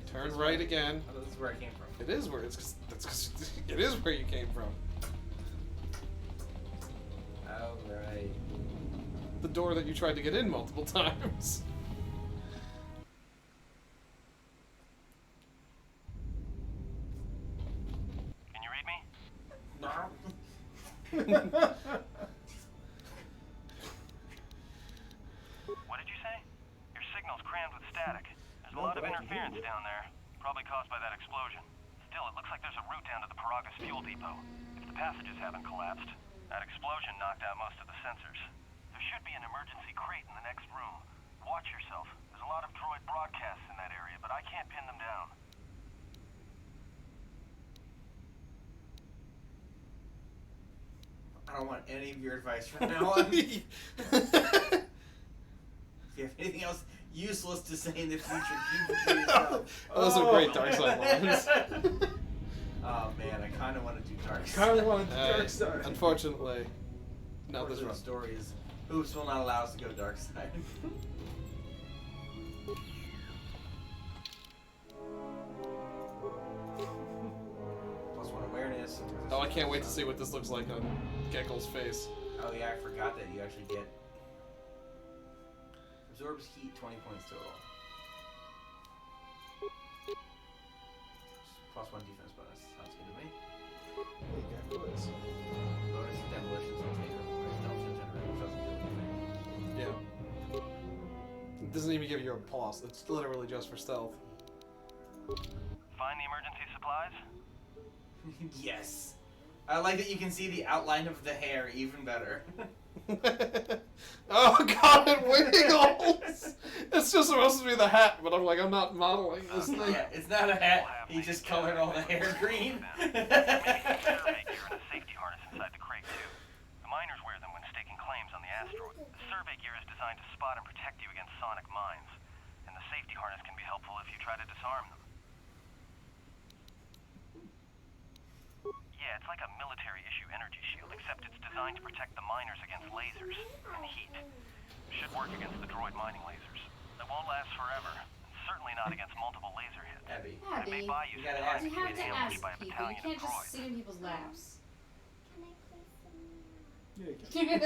Turn right again. Oh, this is where I came from. It is where it is where you came from. Oh, right. The door that you tried to get in multiple times. Can you read me? No. What did you say? Your signal's crammed with static. There's a lot of interference down there, probably caused by that explosion. Still, it looks like there's a route down to the Paragus fuel depot. If the passages haven't collapsed, that explosion knocked out most of the sensors. There should be an emergency crate in the next room. Watch yourself. There's a lot of droid broadcasts in that area, but I can't pin them down. I don't want any of your advice from now on. If you have anything else useless to say in the future, keep it to yourself. Those are great dark side lines. Oh man, I kind of want to do dark side. Kind of wanted to dark side. Unfortunately, not this The run. story is, Hoops will not allow us to go dark side. Plus one awareness. Oh, I can't wait to see what this looks like on Gekkle's face. Oh yeah, I forgot that you actually get absorbs heat 20 points total. Plus one defense bonus. Sounds good to me. Hey, Gekkle. Bonus to demolitions on takeover. Melton generator, which doesn't do anything. Yeah. It doesn't even give you a pulse. It's literally just for stealth. Find the emergency supplies? Yes. I like that you can see the outline of the hair even better. Oh god, it wiggles! It's just supposed to be the hat, but I'm like, I'm not modeling this thing. Yeah, it's not a hat. He just colored all the hair green. Survey gear and a safety harness inside the crate, too. The miners wear them when staking claims on the asteroid. The survey gear is designed to spot and protect you against sonic mines, and the safety harness can be helpful if you try to disarm them. Yeah, it's like a military-issue energy shield, except it's designed to protect the miners against lasers and heat. Should work against the droid mining lasers. It won't last forever, and certainly not against multiple laser hits. Abby. It may buy you some gotta time ask You to have get to ambushed ask by a people. You battalion of can't just droids. sit in people's laps. Yeah, you can.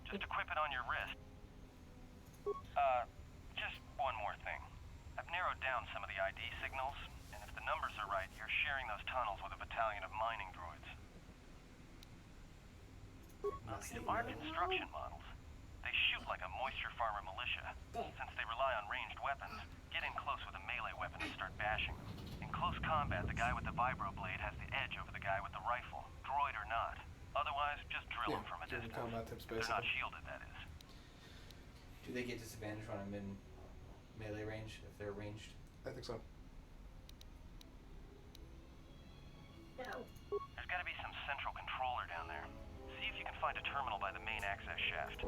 Just equip it on your wrist. Just one more thing. I've narrowed down some of the ID signals, and if the numbers are right, you're sharing those tunnels with a battalion of mining droids. These aren't construction models. They shoot like a moisture farmer militia. Since they rely on ranged weapons, get in close with a melee weapon and start bashing them. In close combat, the guy with the vibroblade has the edge over the guy with the rifle, droid or not. Otherwise, just drill them from a distance. Combat tips, They're not basically. shielded, that is. Do they get disadvantage when I'm in melee range if they're ranged? I think so. There's gotta be some central controller down there. See if you can find a terminal by the main access shaft.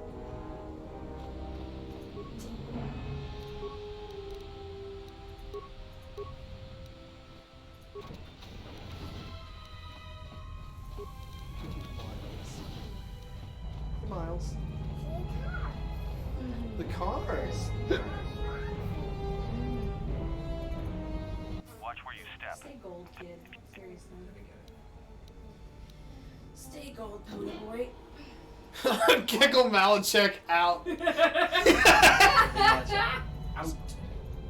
Miles. The cars. Watch where you step. Stay gold, kid. Seriously. Stay gold, pony boy. Gekkle Malichek out. Out.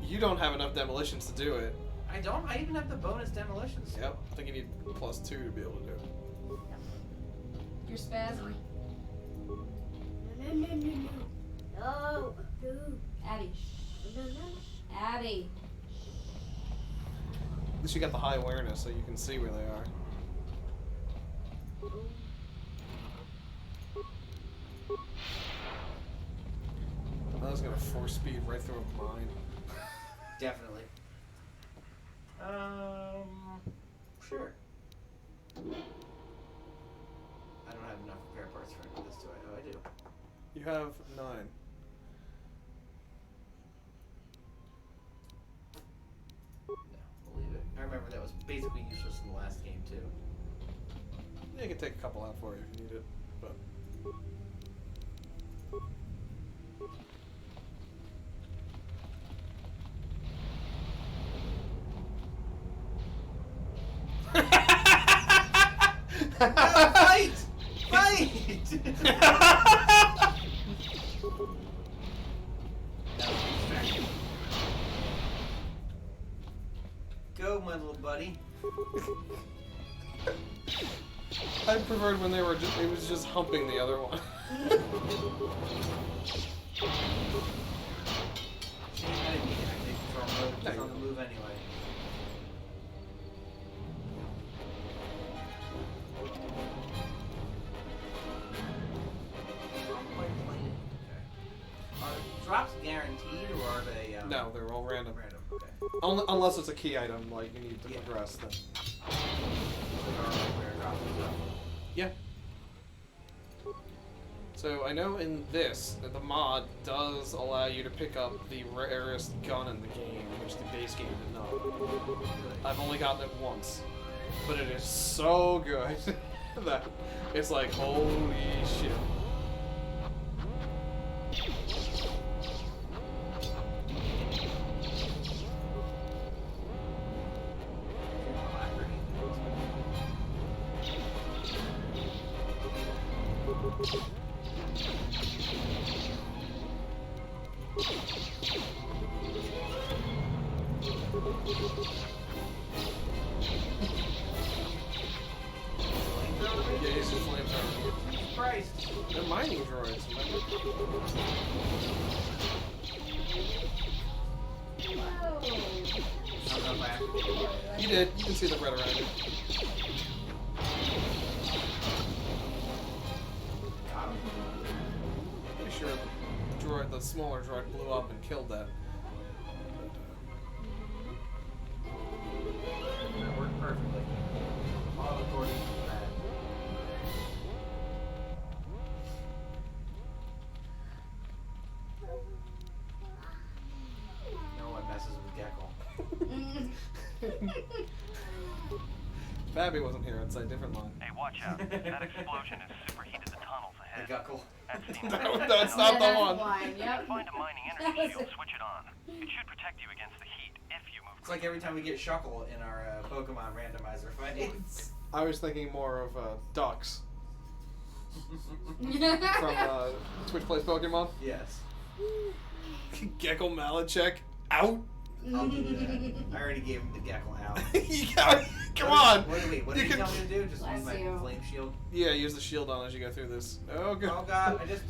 You don't have enough demolitions to do it. I don't. I even have the bonus demolitions. Yep. I think you need +2 to be able to do it. You're spazzing. No. Abby. Abby. At least you got the high awareness so you can see where they are. I was gonna force speed right through a mine. Definitely. Sure. I don't have enough repair parts for any of this, do I? Oh, I do. You have 9. No, we'll leave it. I remember that was basically useless in the last game, too. Yeah, I can take a couple out for you if you need it, but. Fight! Fight! Go, my little buddy. I preferred when they were just, it was just humping the other one. He's on the move anyway. Are drops guaranteed or are they? No, they're all random. Random. Okay. Unless it's a key item, like you need to progress. Then. Yeah. So I know in this that the mod does allow you to pick up the rarest gun in the game, which the base game did not. I've only gotten it once, but it is so good that it's like holy shit. Yeah, he's just flamethrower. Christ. They're mining droids, remember? Whoa. You did. You can see the red around it. Pretty sure the droid, the smaller droid, blew up and killed that. That worked perfectly. All according to that. No one messes with Gekkle. Babby wasn't here. I'd say different line. Hey, watch out. That explosion has superheated the tunnels ahead. The Gekkle. That's the That's not the one. Yep. Find a mining energy shield, switch it on. It should protect you against the heat if you move. It's like every time we get Shuckle in our Pokemon randomizer fights. I was thinking more of ducks from Twitch Plays Pokemon. Yes. Gekkle Malichek out. I'll do that. I already gave him the Gekkle out. You got come on. What did he tell me to do? Just use my flame shield? Yeah, use the shield on as you go through this. Oh god. Oh god, I just...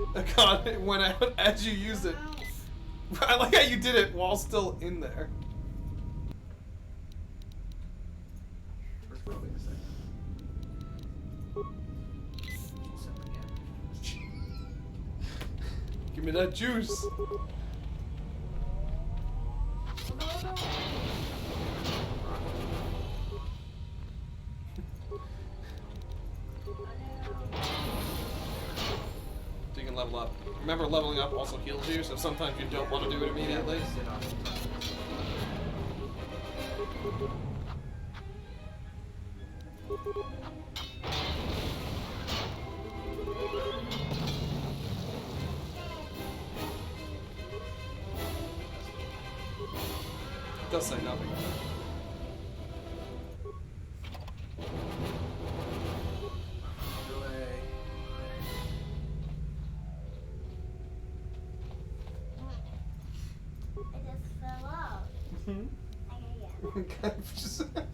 Oh god, it went out as you used it. I like how you did it while still in there. Where's Robin a second? Give me that juice. So you can level up. Remember, leveling up also heals you, so sometimes you don't want to do it immediately. It does say nothing. Just that's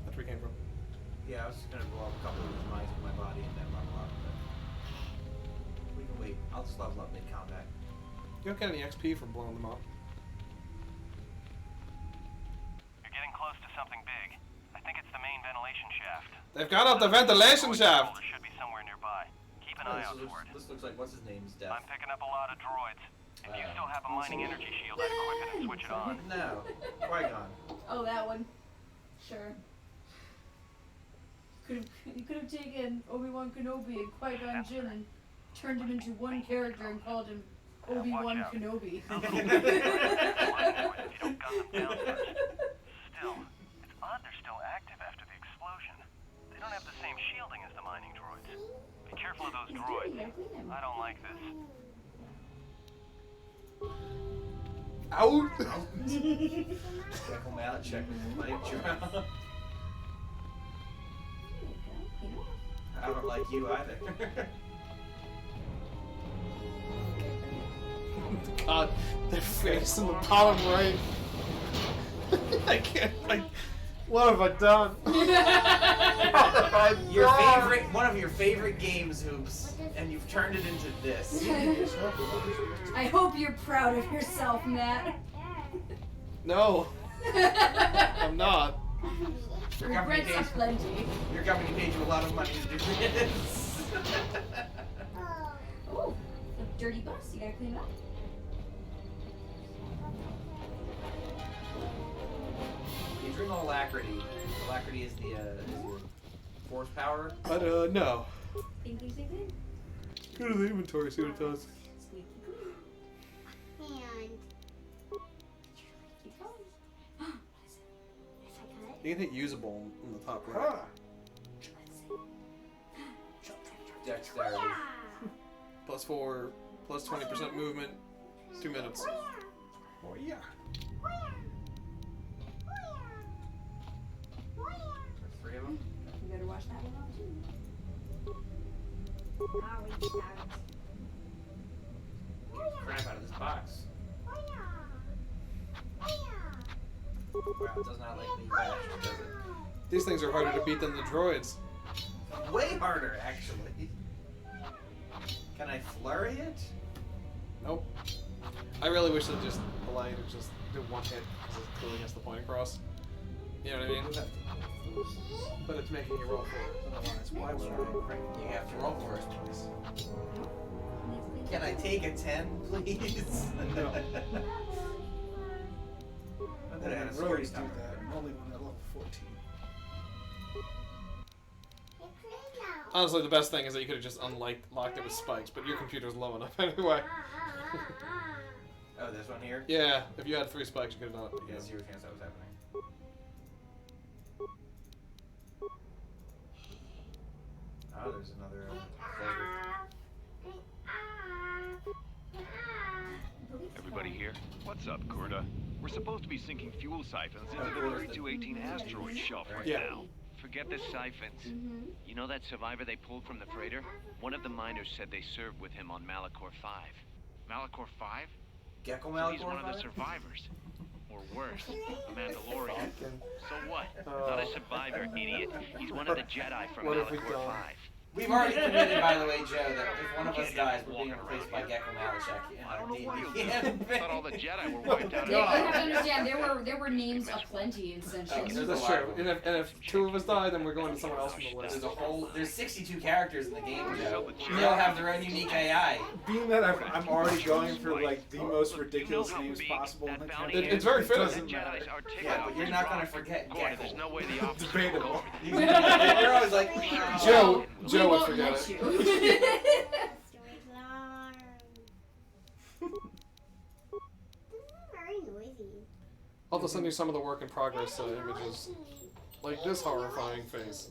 where we came from. Yeah, I was just gonna blow up a couple of these mines with my body and then level up, but we can wait. I'll just level up mid-combat. You don't get any XP from blowing them up. You're getting close to something big. I think it's the main ventilation shaft. They've got up the ventilation shaft. It should be somewhere nearby. Keep an eye out for it. This looks like what's his name's death. I'm picking up a lot of droids. If you still have a mining energy shield, I'd equip it and switch it on. No, Qui-Gon. Oh, that one. Sure. You could have taken Obi-Wan Kenobi and Qui-Gon Jinn and turned him into one character and called him Obi-Wan Kenobi. If you don't gun them down first. Still, it's odd they're still active after the explosion. They don't have the same shielding as the mining droids. Be careful of those droids. I don't like this. Out! Gekkle Malichek with the mic drop. I don't like you either. God, their face in the bottom right. I can't, like, what have I done? One of your favorite games, Hoops, and you've turned it into this. I hope you're proud of yourself, Matt. No. I'm not. Regrets are plenty. Your company paid you a lot of money to do this. Oh, a dirty bus. You gotta clean it up. You drink alacrity. Alacrity is your force power. But, no. Think. Go to the inventory, see what it does. Squeaky clean. And Keep going. You can hit usable in the top right. Dexterity. +4, plus 20% movement, 2 minutes. Oh yeah. There's 3 of them. You better watch that one out too. Crap out of this box. Wow, it does not like me bash, does it? These things are harder to beat than the droids. Way harder, actually. Can I flurry it? Nope. I really wish they'd just allow you to just do one hit because it clearly gets the point across. You know what I mean? But it's making you roll for it. Otherwise, why would I? You have to roll first, please. Can I take a 10, please? No. I thought I had a Rogues story do stopper. that. I'm only one at level 14. Honestly, the best thing is that you could have just locked it with spikes, but your computer's low enough anyway. Oh, this one here? Yeah, if you had 3 spikes, you could have done it. Yeah, 0 chance that was happening. Oh, there's another Everybody here? What's up, Kurta? We're supposed to be sinking fuel siphons into the 3218 asteroid shelf right now. Forget the siphons. You know that survivor they pulled from the freighter? One of the miners said they served with him on Malachor 5. Malachor 5? Gekkle So Malichek? he's one of the survivors. Or worse, a Mandalorian. So what? Not a survivor, idiot. He's one of the Jedi from What have we Malachor done? 5. We've already committed, by the way, Joe, that if one of us dies, we're being replaced by Gekkle Malichek in our D&D campaign. Thought all the Jedi were wiped out. You have to understand, there were names aplenty in Sentient. That's true. And if 2 of us die, then we're going to someone else from the list. There's 62 characters in the game, Joe. They all have their own unique AI. Being that I'm already going for like the most ridiculous names possible in the campaign, It's very it fitting. doesn't matter. Yeah, but you're not going to forget Gekkle. There's no way the officer Debatable. You're always like, Joe We would won't forget let it. you. very noisy. I'll just send you some of the work in progress images. Like this horrifying face.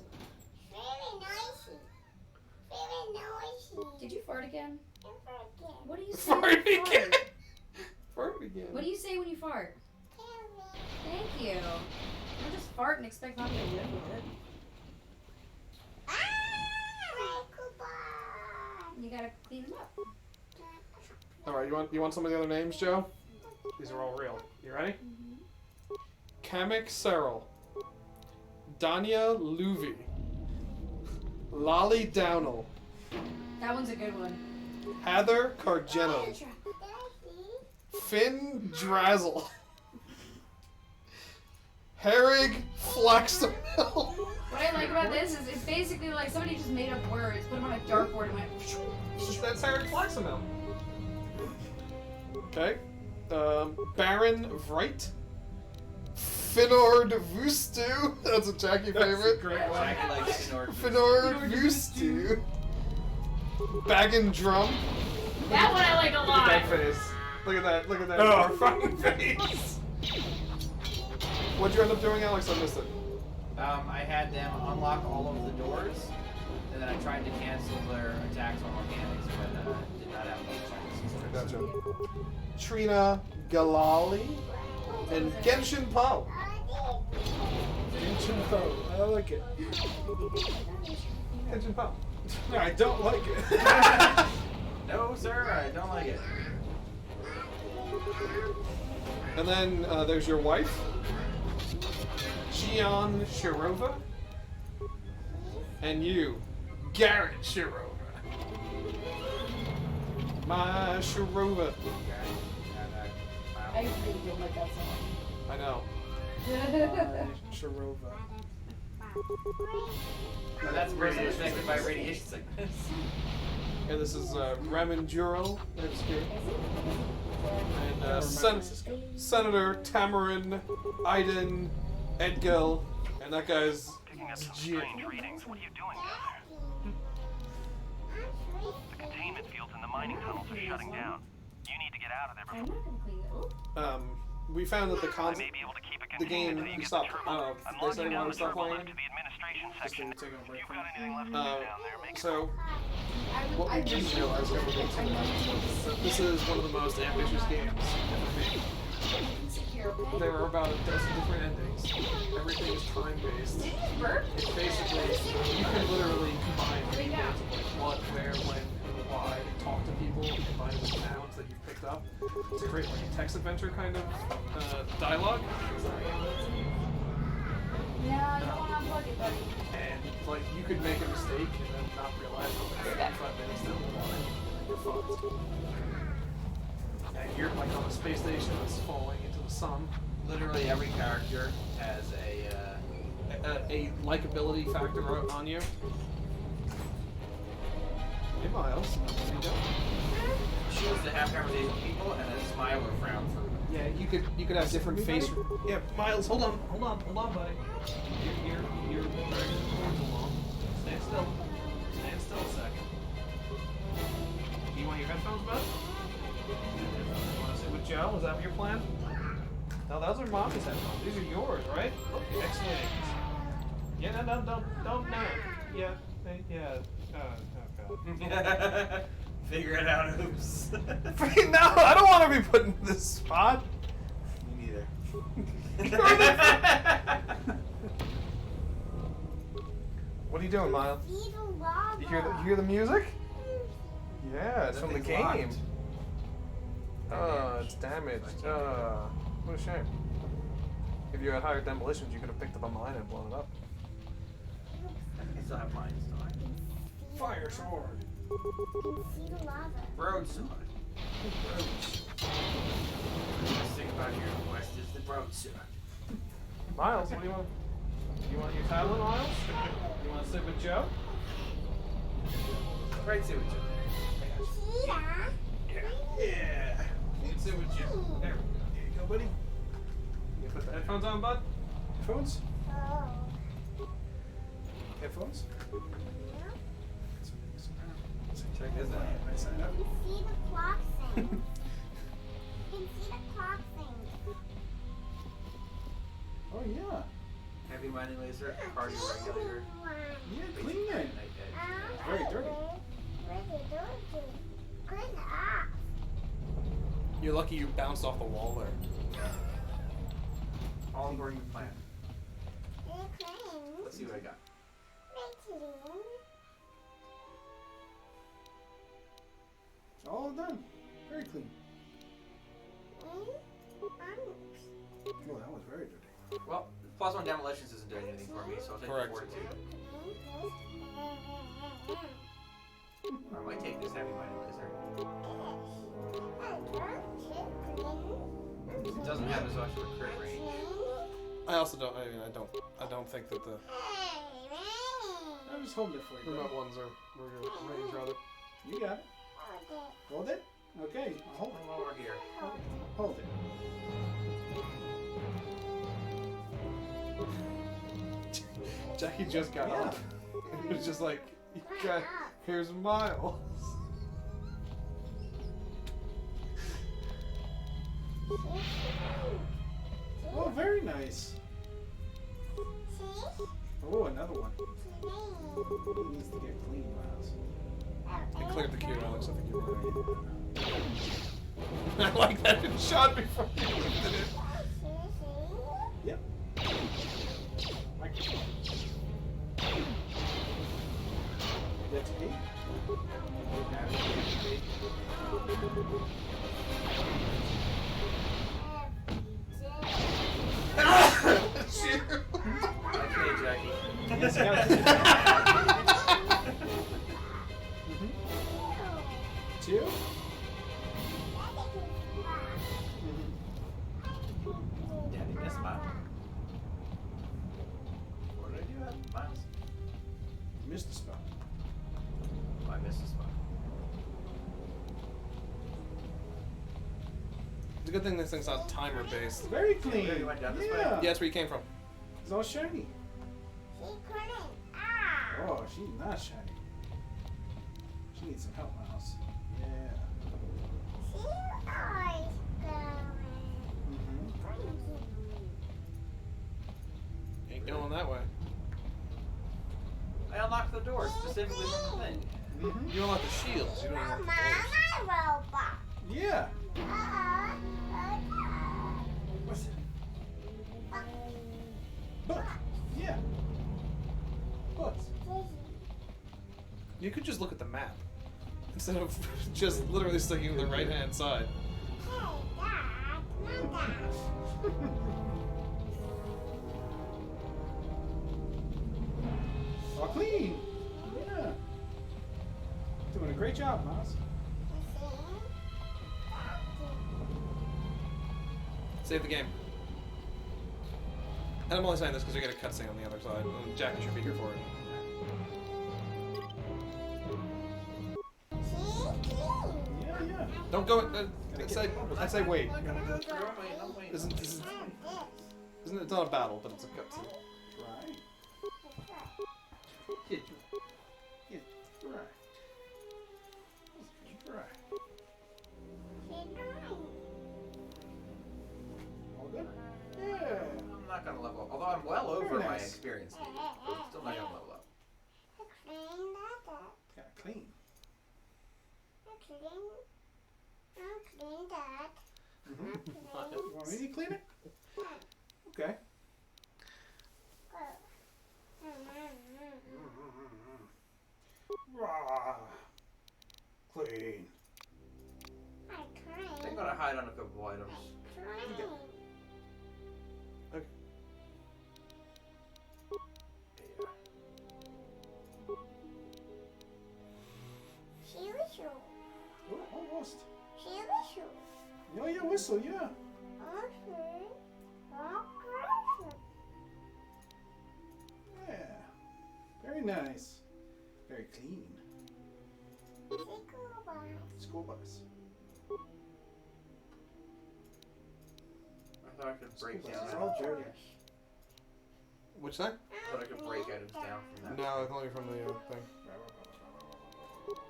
Very noisy. Very noisy. Did you fart again? What do you say? Fart when you again. fart? Fart again. What do you say when you fart? Thank you. Don't just fart and expect not to get good with it. You gotta clean them up. Alright, you want some of the other names, Joe? These are all real. You ready? Kamek Serral. Danya Luvi. Lolly Downell. That one's a good one. Heather Cargeno. Finn Drazzle. Herrig Flaxamill. What I like about this is it's basically like somebody just made up words, put them on a dartboard and went. That's Herrig Flaxamill. Okay. Baron Vright. Finord Vustu. That's a Jackie favorite. Great one. Jackie likes Finord. Finord Vustu. Bagging drum. That one I like a Look lot. at that face. Look at that. Look at that Oh. horrifying face. What'd you end up doing, Alex? I missed it. I had them unlock all of the doors, and then I tried to cancel their attacks on organics, but did not have much chance. Gotcha. Trina Galali and Genshin Po. Genshin Po. I like it. Genshin Po. No, I don't like it. No, sir, I don't like it. And then there's your wife, Gian Shirova, and you, Garrett Shirova. My Shirova. I really don't like that song. I know. Shirova. No, that's person affected by radiation sickness. And this is Ramin Juro. There's here. And Senator Tamarin Iden Edgel. And that guy's Picking up some strange readings. What are you doing down there? The containment fields in the mining tunnels are shutting down. You need to get out of there I'm before. not gonna clean it. We found that the I may be able to keep it the contained game until you get stopped. the I don't know. I'm They said locking they down want the to stop turbo playing. lift to the administration Just section. to take a break If you've from got it. anything left to do down there, make it So, I what we wish didn't realize when we got to that, this is one of the most ambitious games ever made. insecure, okay? There are about a dozen different endings. Everything is time-based. It's basically, you can literally combine what, where, when, and why, talk to people, combine it with nouns that you've picked up to create like a text adventure kind of dialogue. Yeah, you don't want to unplug it, buddy. And like you could make a mistake and then not realize it 45 minutes down the line. You're fucked. And you're like on a space station that's falling into the sun. Literally every character has A likability factor on you. Hey Miles, what are you doing? choose to have conversation with people and then smile or frown for them. Yeah, you could have different face. Yeah, Miles, hold on, buddy. You're dragging the cords along. Stand still a second. Do you want your headphones, bud? You want to sit with Joe? Is that your plan? No, those are Mommy's headphones. These are yours, right? Look, X-Wings. Yeah, no. Yeah. Oh God. Figure it out, oops. No, I don't want to be put in this spot. Me neither. What are you doing, Miles? You hear the music? Yeah, it's from the game. Locked. Oh, it's damaged. What a shame. If you had higher demolitions, you could have picked up a mine and blown it up. I still have mine, so I can. Fire sword. Broadsword. The thing about your quest is the broadsword. Miles, what do you want? You want your tablet, Miles? You want to sit with Joe? Right, sit with you. Yeah. You can sit with you. There you go, buddy. You put the headphones on, bud? Headphones? Headphones? Check this out. Nice side up. See the clock thing. You can see the clock thing. Oh yeah. Heavy mining laser, cardio regulator. Yeah, clean it. It's very dirty. Clean it up. You're lucky you bounced off the wall there. All according to plan. Very clean. Let's see what I got. Very clean. It's all done. Very clean. Oh, that was very dirty. Well, plus one demolitions isn't doing anything for me, so I'll take Correct. the fortitude. I might take this heavy mining laser. It doesn't have as much of a crit range. I also don't. I don't think that the I'm just holding it for you. remote ones are range rather. You got it. Hold it. Okay. I'll hold it. Come over here. Hold it. Jackie just got up. It was just like, here's Miles. Oh, very nice. Oh, another one. He needs to get clean, Miles. I cleared the queue, Alex. I think you're right. I like that it shot before you did it. Yep. That's me. Okay, Jackie. Yes, I got it. Two. Daddy missed mine. What did I do at Miles? You missed the spot. Oh, I missed a spot. It's a good thing this thing's not timer based. Very clean. Yeah, you went down this way? Yeah, that's where you came from. It's all shiny. Oh, she's not shiny. She needs some help, Miles. Yeah. Ain't going that way. I unlocked the door specifically from the thing. You unlock the shields. You don't unlock the doors. Yeah. What's it? Book. Yeah. Books. You could just look at the map instead of just literally sticking to the right hand side. All clean. Yeah. Doing a great job, Miles. Save the game. And I'm only saying this because we get a cutscene on the other side, and Jackie should be here for it. Yeah, yeah. Don't go. I say wait. I'm waiting. Isn't it's not a battle, but it's a cutscene. Right. Yeah. Yeah. Right. Right. All good? Yeah. I'm not gonna level up. Although I'm well over Very my nice. experience needed. But I'm still not gonna level up. Got clean. You want me to clean it? Okay. Rah. Clean. I'm gonna hide on a couple items. Okay. Oh, almost. Oh, yeah, whistle, yeah. Yeah. Very nice. Very clean. School bus. I thought I could break School down. buses are all dirty. Which side? I thought I could break items down from that. No, it's only from the thing.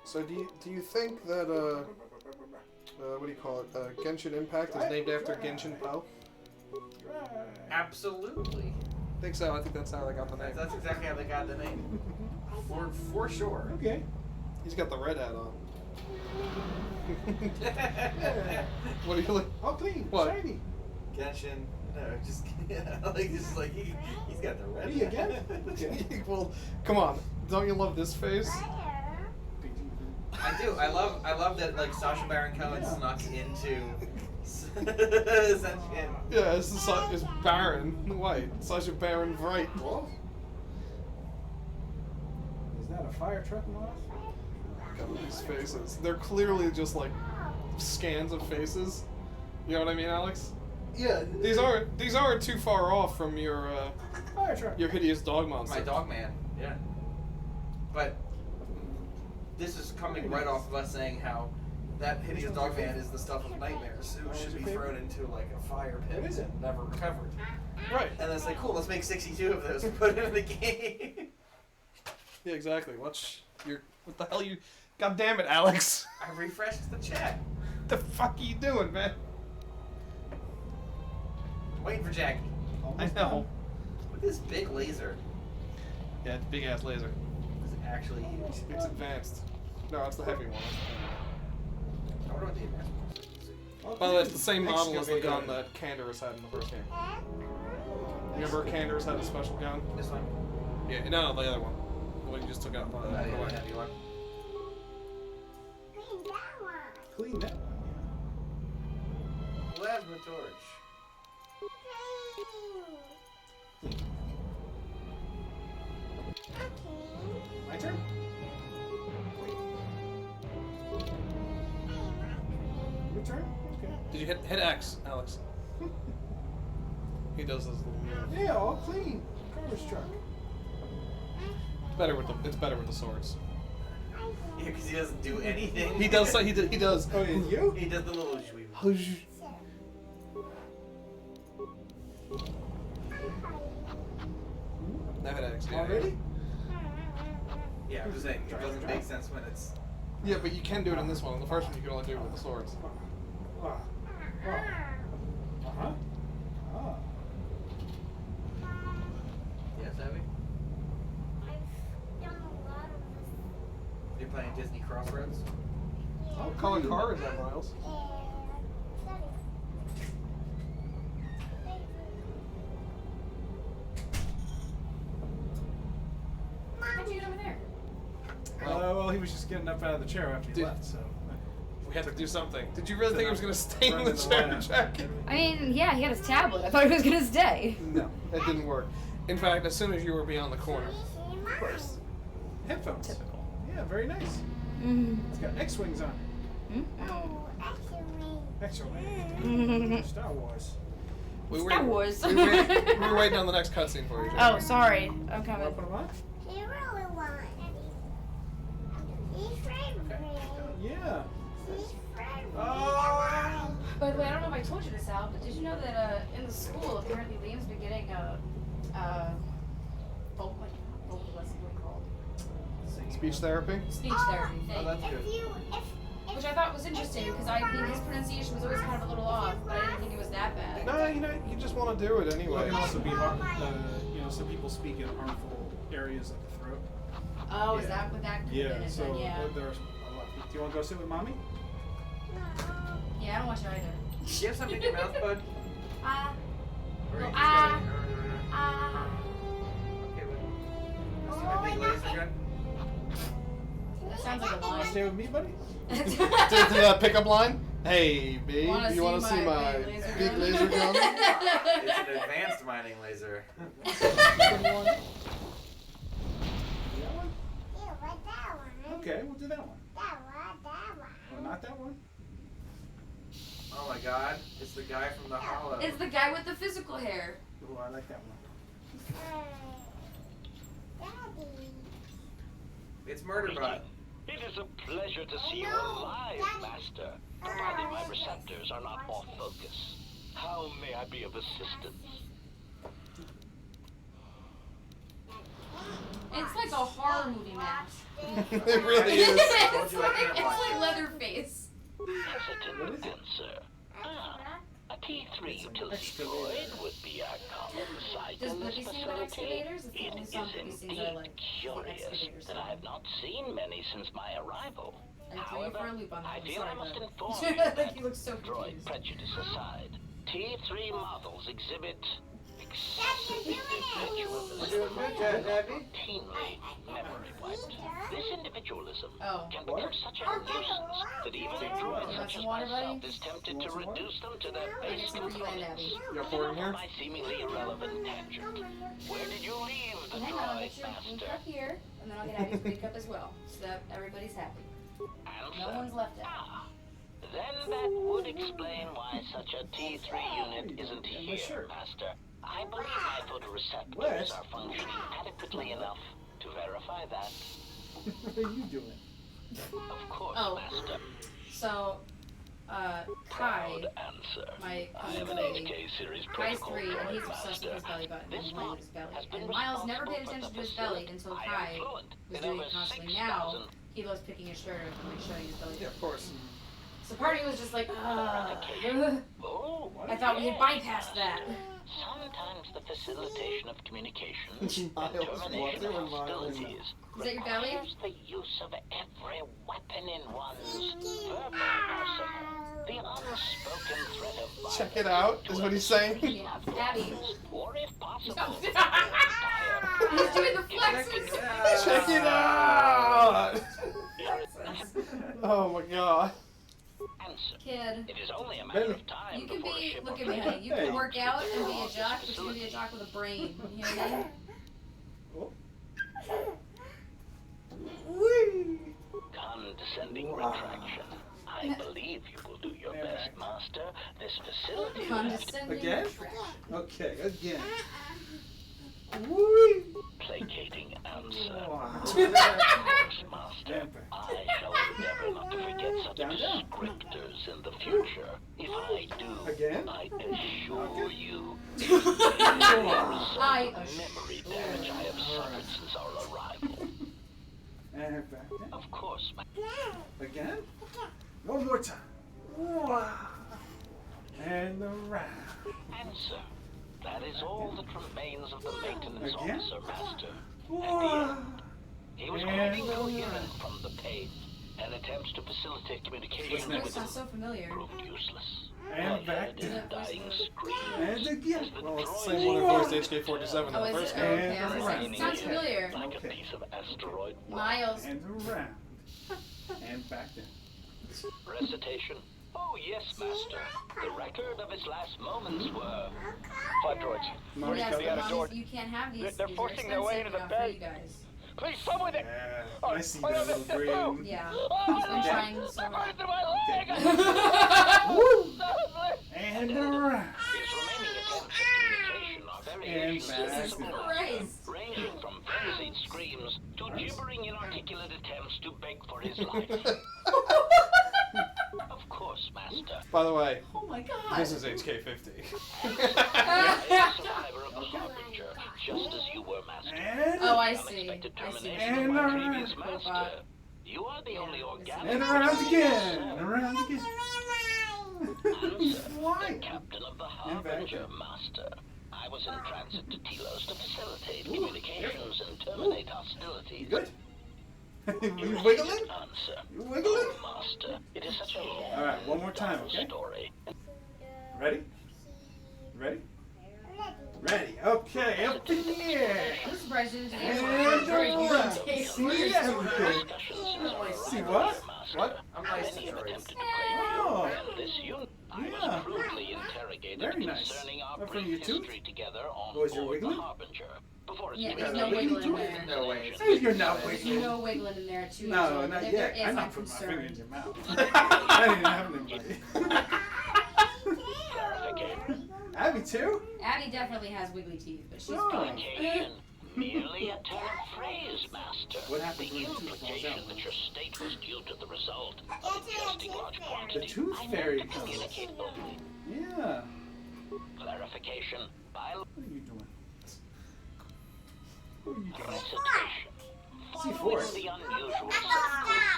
So do you think that what do you call it? Genshin Impact is named after Genshin Po? Absolutely. I think so. I think that's how they got the name. That's exactly how they got the name. For sure. Okay. He's got the red hat on. What are you like? All clean. What? Shiny. Genshin. No, just like this is like he's got the red. Me again? Well, come on. Don't you love this face? I do. I love that like Sacha Baron Cohen snuck into Sentient. Yeah, it's Baron White. Sacha Baron White. Is that a fire truck, Miles? Look at these faces. They're clearly just like scans of faces. You know what I mean, Alex? Yeah. These aren't too far off from your Fire truck. your hideous dog monster. My dog man. Yeah. But this is coming right off of us saying how that hideous dog man is the stuff of nightmares who should be thrown into like a fire pit What is it? and never recovered. Right. And it's like, cool, let's make 62 of those and put it in the game. Yeah, exactly. Watch your. What the hell you? God damn it, Alex! I refreshed the chat. The fuck are you doing, man? I'm waiting for Jackie. I know. Look at this big laser. Yeah, it's a big ass laser. It's actually huge. It's advanced. No, it's the heavy one. I wonder what the advanced one is. By the way, it's the same model as the gun that Canderous had in the first game. You remember Canderous had a special gun? This one? Yeah, no, the other one. The one you just took out. The heavy one. Clean that one. Plasma torch. My turn? Your turn? Okay. Did you hit X, Alex? He does this little. Yeah, all clean. Garbage truck. It's better with the swords. Yeah, because he doesn't do anything. He does. He does. Oh, and you? He does the little. Now hit X. Yeah. Already? Yeah, I'm just saying. It doesn't make sense when it's. Yeah, but you can do it in this one. In the first one, you can only do it with the swords. Uh-huh. Ah. Yes, Abby? You're playing Disney Crossroads? What color car is that, Miles? What'd you do over there? Well, he was just getting up out of the chair after he left, so. We had to do something. Did you really think he was going to stay in the chair, Jackie? I mean, yeah, he had his tablet. I thought he was gonna stay. No, it didn't work. In fact, as soon as you were beyond the corner. Of course. Headphones. Typical. Yeah, very nice. Mm. It's got X-Wings on it. X-Wing. Star Wars. Star Wars. We were waiting on the next cutscene for you, Jackie. Oh, sorry. I'm coming. Put them on? Yeah. By the way, I don't know if I told you this, Al, but did you know that in the school, apparently Liam's been getting what's it called? Speech therapy? Speech therapy thing. Oh, that's good. Which I thought was interesting because I mean his pronunciation was always kind of a little off, but I didn't think it was that bad. No, you just want to do it Well, anyway. it can also be some people speak in harmful areas of the throat. Oh, is that what that could have been? So Yeah. there's a lot. Do you want to go sit with mommy? Yeah, I don't want you either. Do you have something in your mouth, bud? Or you just Ah. Okay, bud. See my big laser gun? That sounds like a Want to line. stay with me, buddy? Did that pickup line? Hey, babe, you want to see my big laser gun? It's an advanced mining laser. Okay, we'll do that one. Oh, not that one? Oh my god, it's the guy from the Hollow. It's the guy with the physical hair. Oh, I like that one. It's Murderbot. It is a pleasure to see you alive, Master. Provided my receptors are not off focus. How may I be of assistance? It's like a horror movie mask. It really is. it's like Leatherface. Hesitant answer. A T3 utility droid would be a common sight Does in this Blippi sing about facility. excavators? It's the It only is song Blippi sings I indeed like. curious Excavators that song. I have not seen many since my arrival. I'm throwing you for a loop on that. I I'm feel sorry, I must bud. inform you that He looks so droid confused. prejudice aside, T3 models exhibit excessive individualism. Routinely memory wiped. This individualism can become such a nuisance that even a droid such as myself is tempted to reduce them to their base components. You're pouring here? My seemingly irrelevant tangent. Where did you leave the Hang on, I'll droid, get your Master? link up here, and then I'll get Abby's link up as well, so that everybody's happy. No one's left out. Then that would explain why such a T3 unit isn't here, Master. I believe my photoreceptors are functioning adequately enough to verify that. What are you doing? Of course, Master. So, Kai, my I am an HK series Kai's protocol 3, and droid, he's obsessed with his belly button and playing with his belly. been And Miles never paid responsible attention for to his the belly facility. until I am Kai fluent was in doing over it constantly. 6,000. Now, he loves picking his shirt up and like showing his belly. Yeah, of course. So part of me was just like, I thought we had bypassed that. Sometimes the facilitation of communications and Miles, termination what? of hostilities Is that your belly? requires the use of every weapon in one's verbal arsenal. The unspoken threat of violence. Check it out, is what he's saying. Yeah, Abby. Or if possible, He's doing the flexes. Check it out! Oh my god. Kid. It is only a matter of time You can before a be, ship look or at me, honey. You Hey. can work out and be a jock, but you can be a jock with a brain. You hear me? condescending retraction. I believe you will do your best, Master. This facility Condescending Again? retraction. Okay, again. placating answer. Wow. Master, I shall endeavor not to forget such descriptors in the future. If I do, Again? I assure you, I memory damage I have suffered since our arrival. And back down. Of course, Again? One more time. Wow. And around. Answer. That is all that remains of the maintenance Again? officer, Master. Wow. He was And quite incoherent from the pain, and attempts to facilitate communication That with sounds so familiar. proved useless. And back His down. dying screams. And again. Well, it's the same one who voiced HK-47 in Oh, the is first it? game. Okay, I was gonna say, it sounds familiar. Like a piece of asteroid. Miles. And around. And back down. Recitation. Oh, yes, Master. The record of his last moments were... 5 droids. Marty, Yes, cut but it. Mom, you can't have these. They're These forcing are their way expensive, into the not for bay. you guys. Please, some with it. Yeah, I see that little green. Yeah. He's been trying so hard. And around. His remaining attempts at communication are And variations back of down. Christ. ranging from frenzied screams to gibbering inarticulate attempts to beg for his life. Of course, Master. By the way, Oh my god. this is HK-50. I am a survivor of the Harbinger, just as you were, Master. And, Oh, I see. Unexpected I see. termination of And my around. previous master. You are the only organic... and around again. And around again. Answer. Why? The captain of the And back Harbinger, Master. I was in transit to Telos to facilitate communications and terminate hostilities. Good? You You wiggling? Answer. You wiggling? Master, it is such a long... All right, one more time, okay? Story. Ready? Ready? Ready. Okay, up in the air. I'm surprised you didn't And answer. around. See everything. See what? What? I'm nice to Many have droids. attempted to claim you Oh. and this unit. I Yeah. was crudely interrogated Very nice. concerning our Well, from brief you too? history together on Was your board the wiggling? Harbinger. Before his Yeah, commission. there's no wiggling in there. No way. Hey, you're not There's wiggling. no wiggling in there, too. No, If not there yet. is, I'm not I'm putting my finger in concerned. your mouth. That ain't happening, buddy. Clarification. Abby too? Addie definitely has wiggly teeth, but she's Oh. fine. Implication. Merely a turn of phrase, Master. What happens The when the tooth falls implication out? that your state was due to the result of ingesting large quantities. The tooth I fairy meant to communicate only. Yeah. Clarification. By What are you doing? What are you doing? recitation. C4. Following the unusual set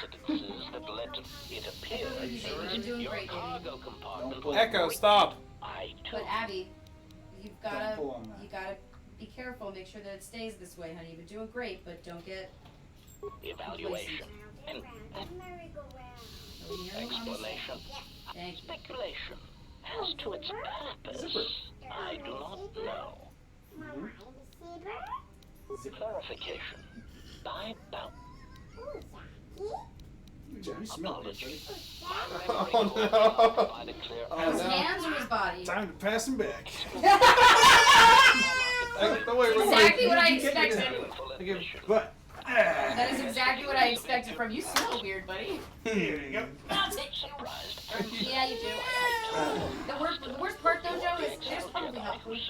of coincidences that led to it appears You're doing your great, baby. cargo compartment pull. was Echo, stop. I But took Abby, you've gotta, pull on that. you gotta be careful. Make sure that it stays this way, honey. You've been doing great, but don't get evaluation and explanation. Thank you. Speculation as to its purpose. I do not know. Clarification. By bound. You smell it, buddy. Oh, no. His hands or his body? Time to pass him back. Exactly what I expected. But That is exactly what I expected from you. Smell weird, buddy. here you go. I'll take you. Yeah, you do. The worst part though, Joe, is there's probably not poop. He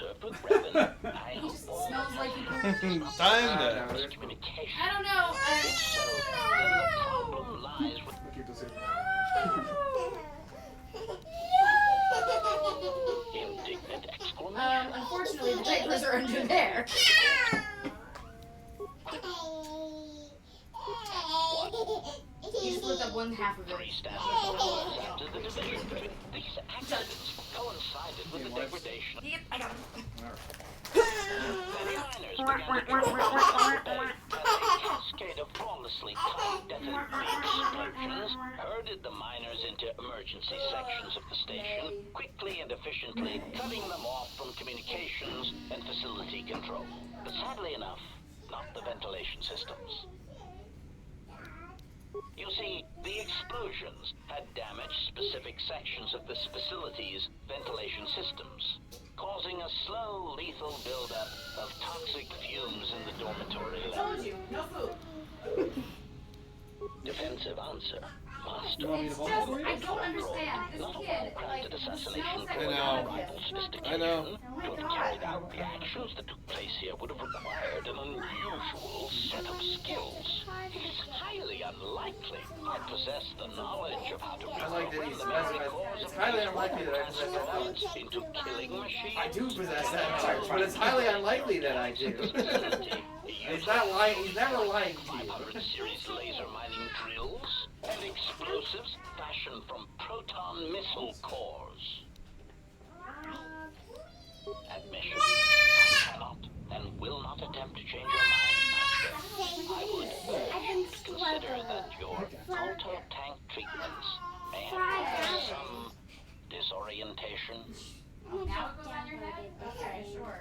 just smells like he pooped. Time to. I don't know. Okay, does it? Indignant exclamation. Unfortunately, the diapers are under there. You just looked up one half of it. Three standard hours after the division. These incidents coincided with the degradation. Yep, I got him. Many miners began to drop off the as a cascade of flawlessly timed detonatory explosions herded the miners into emergency sections of the station, quickly and efficiently cutting them off from communications and facility control. But sadly enough, not the ventilation systems. You see, the explosions had damaged specific sections of this facility's ventilation systems, causing a slow, lethal buildup of toxic fumes in the dormitory level. Told you, no food. Defensive answer, Master. It's just, I don't understand. This kid, like, Crafted he assassination smells like program I know. rival sophistication. I know. To have carried out the actions that took place here would have required an unusual set of skills. It is highly unlikely I possess the knowledge of how to I like that he reprogram the memory specifies. cores It's of highly unlikely that I possess that knowledge. into killing machines. I do possess that knowledge, but it's highly unlikely that I do. He's not lying. He's never lying to you. 500 series laser mining drills and explosives fashioned from proton missile cores. Admission: I cannot and will not attempt to change your mind, Master. I would urge you to consider that your auto tank treatments may have some disorientation. Now it goes on your head? Okay, sure.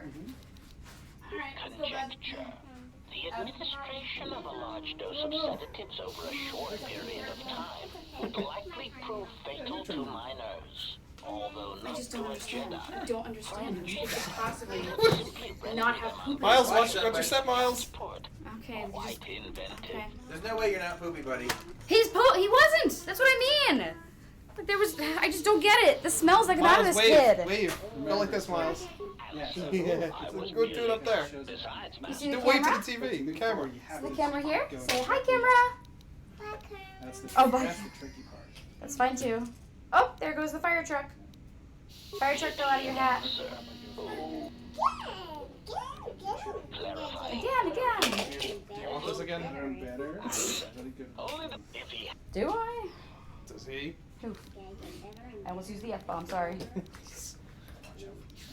Alright, let's go back. Conjecture. The administration of a large dose of sedatives over a short period of time would likely prove fatal to minors, although I not just to don't a understand. Jedi. I don't understand. You could possibly not have poop. Miles, what's your step, Miles? Okay, Quite inventive. okay. There's no way you're not poopy, buddy. He wasn't! That's what I mean! Like there was, I just don't get it. The smells like out of Miles, this wave, kid. wave. Go like this, Miles. Yeah. Go do it up there. You see the Wait to camera? the TV, the camera. Is the camera here? Say hi, camera. That's the Oh, bye. that's the tricky part. That's fine too. Oh, there goes the fire truck. Fire truck fell out of your hat. Again. Do you want this again? Better. Very good. Do I? Does he? Oof. I almost used the F-bomb, sorry.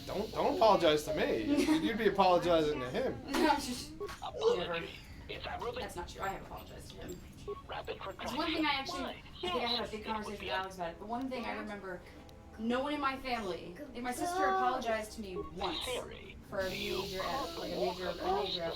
Don't apologize to me. You'd be apologizing to him. Apology. That's not true. I have apologized to him. Rapid It's one thing I think I had a big conversation with Alex about it. The one thing I remember, no one in my family, like my sister apologized to me once for a major F, like a major F.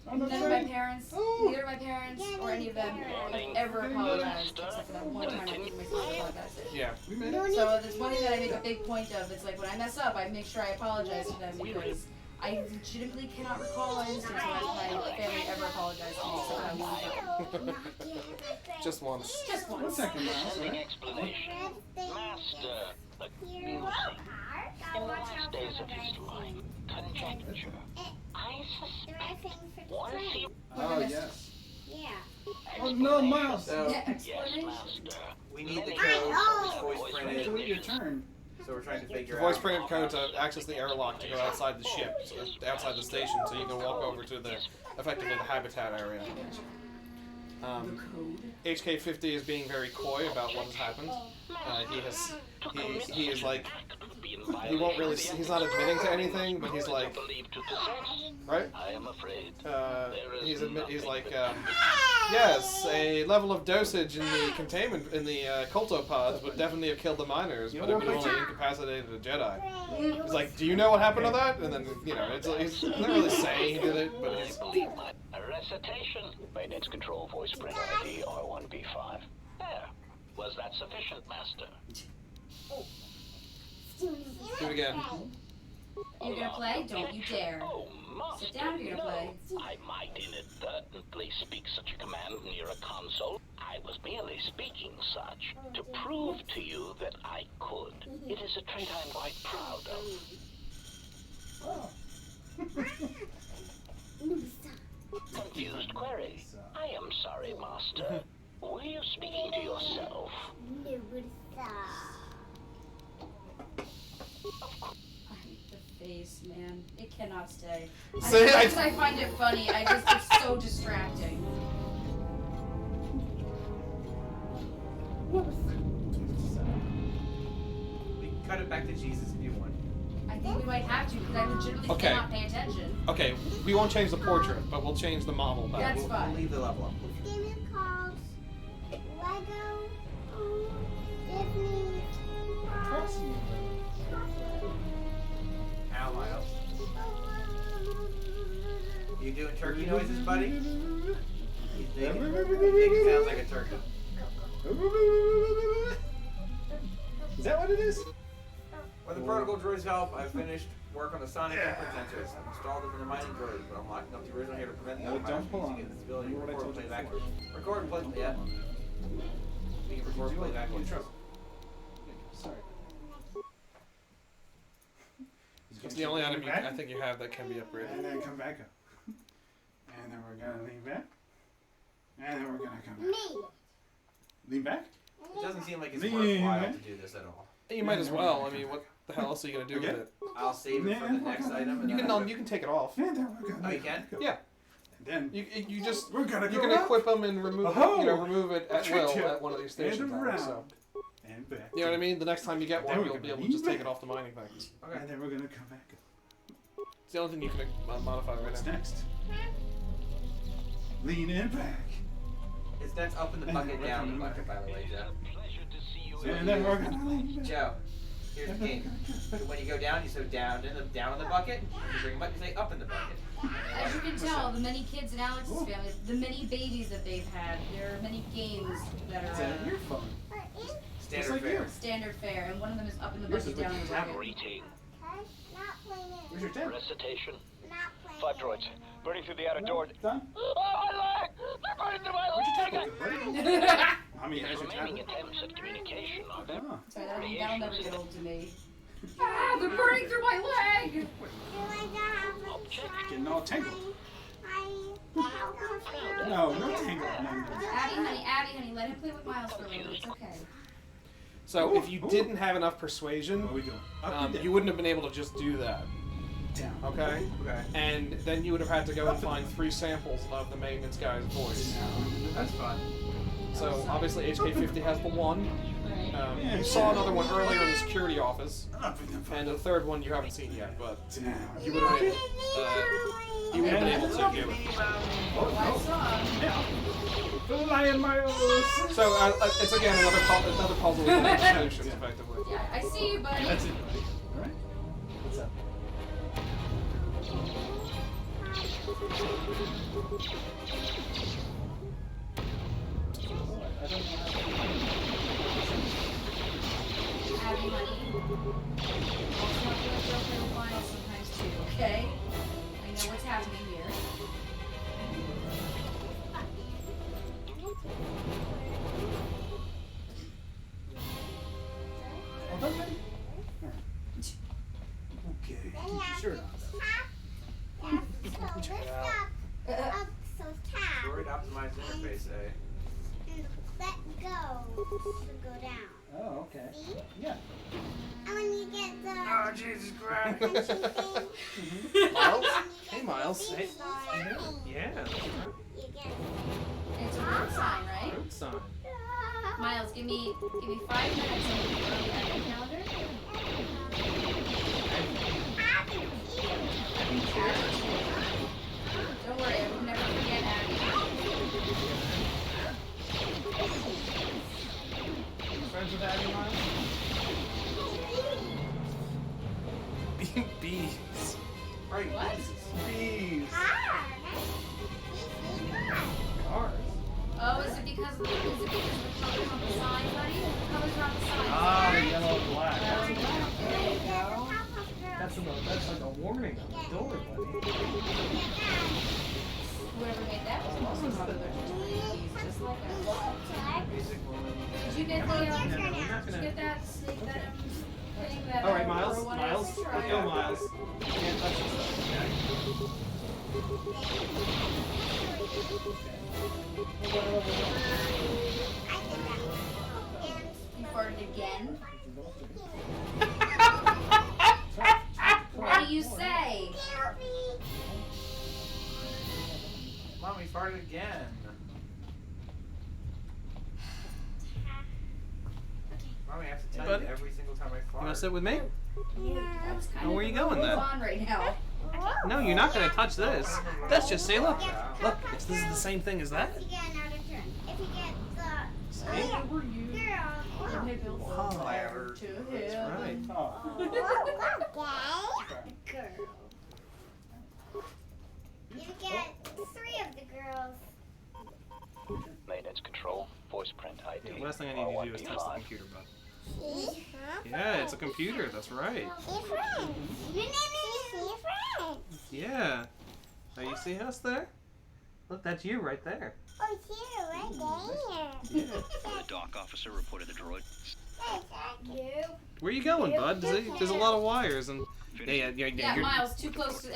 None of my parents, neither of my parents or any of them have ever apologized except for that one time I think my sister apologized. Yeah. So there's one thing that I make a big point of. It's like when I mess up, I make sure I apologize to them because I legitimately cannot recall an instance when my family ever apologized to me except for that one time. Just once. Just once. 1 second, Miles. Explanation. Master accusing. In the last days of his life, conjecture. I suspect once he... Oh, yes. Yeah. Oh, no, Miles. So, Yes, Master. we need the code voice printed. Wait your turn. So we're trying to figure The out. voice printed code to access the airlock to go outside the ship, so outside the station, so you can walk over to the, effectively the habitat area. HK50 is being very coy about what has happened. He is like, he won't really, he's not admitting to anything, but he's like, right? I am afraid. He's like, yes, a level of dosage in the containment, in the cultopods would definitely have killed the miners, but it would have only incapacitated a Jedi. He's like, do you know what happened to that? And then, you know, he's not really saying he did it, but he's... A recitation. Maintenance control voice print ID R1B5. There. Was that sufficient, Master? Do it again. You're gonna play? Don't you dare. Sit down, you're gonna play. I might inadvertently speak such a command near a console. I was merely speaking such to prove to you that I could. It is a trait I'm quite proud of. Confused query. I am sorry, Master. Were you speaking to yourself? I hate the face, man. It cannot stay. See, I find it funny. It's so distracting. Jesus if you want. I think we might have to because I legitimately Okay. cannot pay attention. Okay, we won't change the portrait, but we'll change the model back. That's We'll fine. leave the level up. This game is called Lego Disney Ow, Miles. You doing turkey noises, buddy? He's making sounds like a turkey. Is that what it is? With the protocol droid's help, I've finished work on the sonic input sensors. I've installed them in the mining droid, but I'm locking up the original here to prevent the other don't pull using on it it. this ability to Remember what I record told you playback. before. Record and play, yeah. We can record and playback intro. Sorry. It's the only item I think you have that can be upgraded. And then come back up. And then we're gonna lean back. And then we're gonna come back. Lean back? It doesn't seem like it's Lean worthwhile back. to do this at all. You might as well. I mean, what the hell else are you gonna do with it? I'll save it for the next item. And You then can you can take it off. And then we're gonna Oh, you can? Yeah. And then You just we're gonna you go can up. equip them and remove Oh! remove it at will at one of these And stations. around. So And back. you know what I mean. The next time you get Then one, we're you'll be gonna able to just lean take it back. off the mining thing. Okay. And then we're gonna come back up. It's the only thing you can modify right What's now. next? Lean in back. It's that's up in the And bucket, then down in the we're bucket, by the way, Joe. And then we're gonna lean back. Joe, here's the game. When you go down, you say down in the bucket. When you bring them up, you say up in the bucket. As you can tell, the many kids in Alex's family, the many babies that they've had, there are many games that Is that are your phone? Standard like fare. yours. standard fare, and one of them is up in the Yours bucket, is down in the with bucket. Greeting. Not playing it. Where's your tab? Recitation. Not playing 5 droids. Burning through the outer door. Done? Oh, my leg! They're burning through my leg! I mean, has your Remaining tablet? attempts at communication are there. Oh. Sorry, that'll never get old to me. Ah, they're burning through my leg! Getting all tangled. I No, no tangled. No, no. Abby, honey, let him play with Miles for a little bit. It's okay. So if you didn't have enough persuasion, What are we doing? Up and down. you wouldn't have been able to just do that. Down. Okay? Okay. And then you would have had to go and find 3 samples of the maintenance guy's voice. That's fun. So obviously HK50 has the one. Yeah, You saw another one earlier in the security office, Up and down. and the third one you haven't seen yet, but Down. you would have been able to do it. I saw. The lion miles. So it's again another puzzle with solutions, effectively. Yeah, I see you, buddy. That's it, buddy. All right. What's up? I don't know how to Abby, honey. Also have to let Joe play with Miles sometimes too, okay? I know what's happening here. Oh, done already? All right. Okay. Keep your shirt on. So tap. Droid optimized interface, eh? And let go to go down. Oh, okay. See? Yeah. And when you get the Oh, Jesus Christ. punching thing, Miles? and you Hey, get Miles. the Hey. sign, Yeah, that's right. you get It's a road sign, right? Road sign. Miles, give me 5 minutes on the early advent calendar. Don't worry, I will never forget Abby. Friends with Abby, Miles? Bees. Right. What? Bees. Cars. Oh, is it because of the colors on the sign, buddy? The colors are on the sign. Ah, the yellow and black. There you go. That's like a warning on the door, buddy. Whoever made that was also popular. Just like us. Did you get the, did you get that snake venom thing that All right, Miles. Aurora wanted Miles. us to try? Let's go, Miles. You can't touch this stuff, You farted again? What do you say? Mommy farted again. Mommy, I have to tell Buddy. you every single time I fart. You want to sit with me? That's kind Oh, where of you going then? on right now. No, you're not gonna touch this. That's just say, look, this is the same thing as that. If you get another turn. If you get the See? girl. Ladder. That's right. Girl. You get 3 of the girls. Maintenance control, voice print ID. The last thing I need you to do is touch the computer button. Yeah, it's a computer. That's right. Yeah. Oh, you see us there? Look, that's you right there. Oh, here, right there. The dock officer reported the droid. Thank you. Where you going, bud? There's a lot of wires and. Yeah, Yeah, Miles, too close.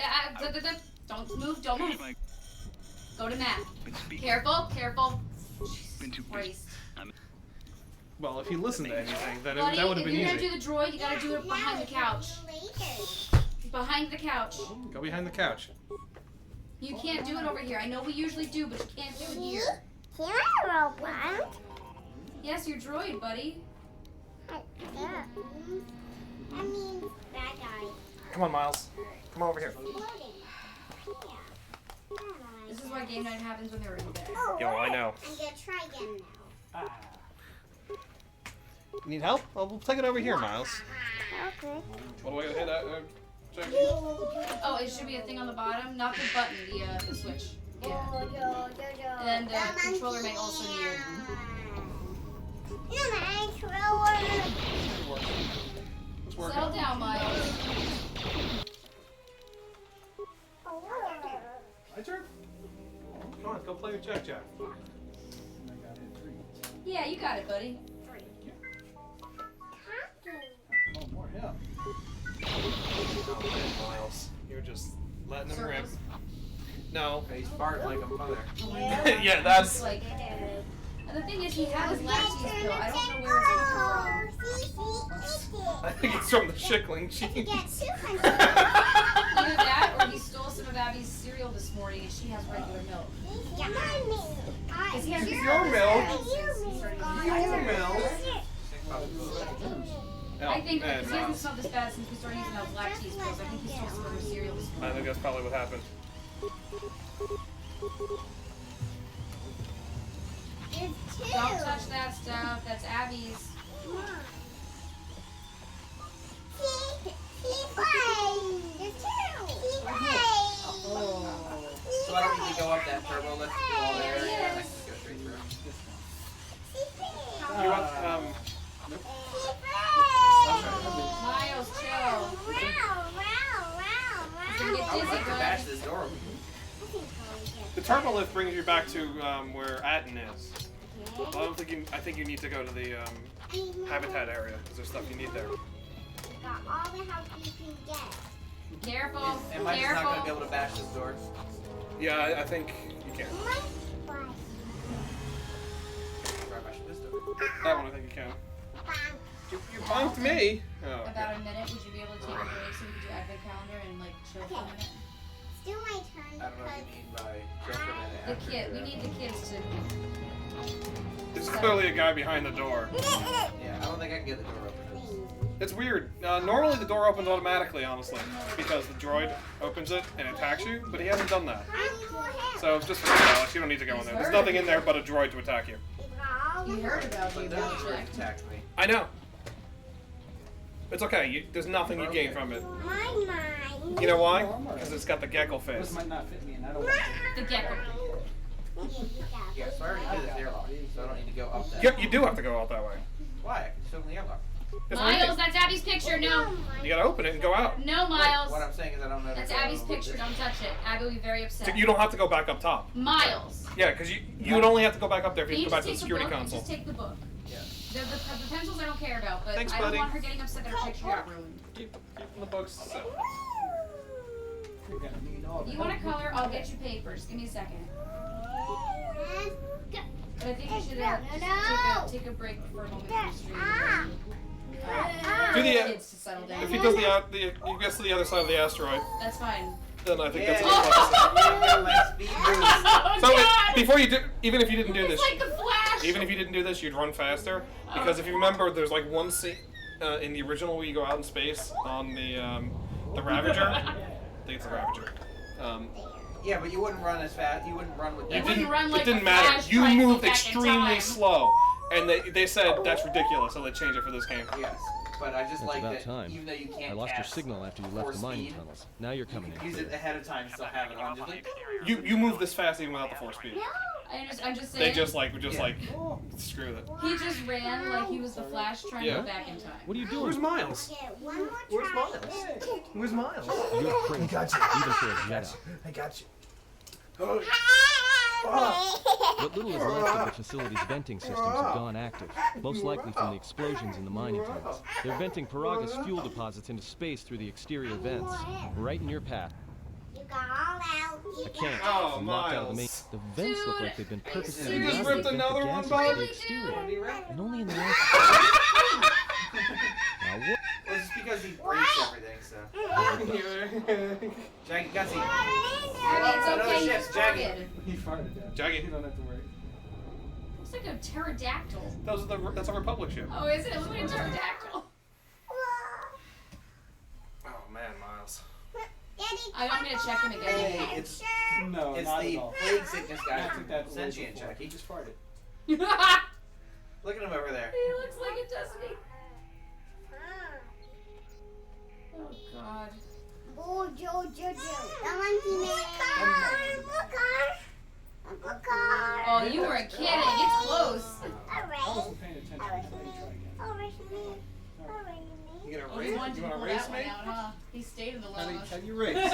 Don't move, don't move. Go to Matt. Careful, careful. Jesus Christ. Well, if you listen to anything, then Buddy, that would have been if you're easy. gonna do the droid, you gotta do it behind the couch. Behind the couch. Go behind the couch. You can't do it over here. I know we usually do, but you can't do it here. Can I robot? Yes, you're droid, buddy. I mean, that guy. Come on, Miles. Come over here. This is why game night happens when they're in there. Yo, I know. I'm gonna try again now. Need help? Well, we'll take it over here, Miles. Okay. What do I hit? Jack? Oh, it should be a thing on the bottom, not the button, the switch. Yeah. And the controller may also need. Settle down, Miles. My turn? Come on, go play with Jack. Yeah, you got it, buddy. Oh, more help. Miles, you're just letting him rip. No. He's farting like a mother. Yeah, that's. Like, and the thing is, he had his lactase pill. I don't know where it's coming from. I think it's from the Schickling cheese. Either that, or he stole some of Abby's cereal this morning, and she has regular milk. Because he has Your milk. Your milk. I think because he hasn't smelled this bad since we started using those lactase pills. I think he stole some of her cereal this morning. I think that's probably what happened. Don't touch that stuff. That's Abby's. So I don't need to go up that turbo lift through all the area. I can just go straight through. You want, Miles, chill. He's gonna get I would dizzy, like to bud. bash this door open. the turbo lift brings you back to where Atten is. I think you need to go to the habitat area because there's stuff you need there. Got all the help you can get. Careful. Am I just not going to be able to bash this door? Yeah, I think you can. That one I think you can. You bumped me. Oh, okay. About a minute, would you be able to take a break so we could do advent calendar and like chill for a minute? Still my turn. I don't know what you mean by chill for a minute. The kid, we need the kids to. There's clearly a guy behind the door. Yeah, I don't think I can get the door open. It's weird. Normally the door opens automatically, honestly, because the droid opens it and attacks you, but he hasn't done that. So just forget it, Alex. You don't need to go in there. There's nothing in there but a droid to attack you. He heard about you, Malichek. Attacked me. I know. It's okay. There's nothing you gain from it. You know why? Because it's got the Gekkle face. This might not fit me, and I don't want The Gekkle. Yeah, so I already did this airlock, so I don't need to go up that. Yep, you do have to go out that way. Why? I can still in the airlock. Miles, that's Abby's picture. No. You gotta open it and go out. No, Miles. What I'm saying is I don't know. That's Abby's picture. Don't touch it. Abby will be very upset. You don't have to go back up top. Miles. Yeah, because you would only have to go back up there if Can you you go back just to the take the security book? console. Just take the book. Yeah. The pencils I don't care about, but Thanks, I don't buddy. want her getting upset that her picture got ruined. Keep the books. You want a color? I'll get you paper. Just give me a second. But I think you should take a break for a moment from the stream. Do the Kids to settle down. if he does he gets to the other side of the asteroid, That's fine. then I think that's a Oh, good So before you do, even if you didn't do this, It's like the Flash. even if you didn't do this, you'd run faster because if you remember, there's like one scene. in the original where you go out in space on the Ravager. I think it's the Ravager. Yeah, but you wouldn't run as fast. You wouldn't run with that. It didn't matter. You moved extremely slow, and they said that's ridiculous, so they changed it for this game. Yes, but I just like that. Time. Even though you can't I lost your cast signal after you left the mining tunnels. Now you're coming in. use it ahead of time, still have it on. Just like, You move this fast even without the force speed. I'm just saying. They just like screw it. He just ran like he was the Flash trying to go back in time. What are you doing? Where's Miles? Where's Miles? Where's Miles? You're crazy. I got you. Even for a Jedi. I got you. What little is left of the facility's venting systems have gone active, most likely from the explosions in the mining tunnels. They're venting Paraga's fuel deposits into space through the exterior vents, right in your path. I can't. Oh, I'm locked out of the main. Miles. The vents look like they've been purposely You just designed ripped to vent another the one, gases bud? to the exterior, and only in the last. Now what? well, it's because he breaks everything. So. Jackie, Gussie. It's okay. Ships, He's Jackie. farted. He farted, Dad. Jackie. You don't have to worry. Looks like a pterodactyl. That's a Republic ship. Oh, is it? It looks like a pterodactyl. Oh man, Miles. I'm gonna check him again. Hey, it's No, it's not the at all. plague sickness guy I from took that away Sentient, before. Jackie. He just farted. Look at him over there. He looks like it, doesn't he? Oh God. Oh, Jojo. The monkey man. Oh, you weren't kidding. It's close. I wasn't paying attention. Let me try again. You gonna Oh, race? he wanted to You wanna pull race that me? one out, huh? He stayed in the How lounge. do you race?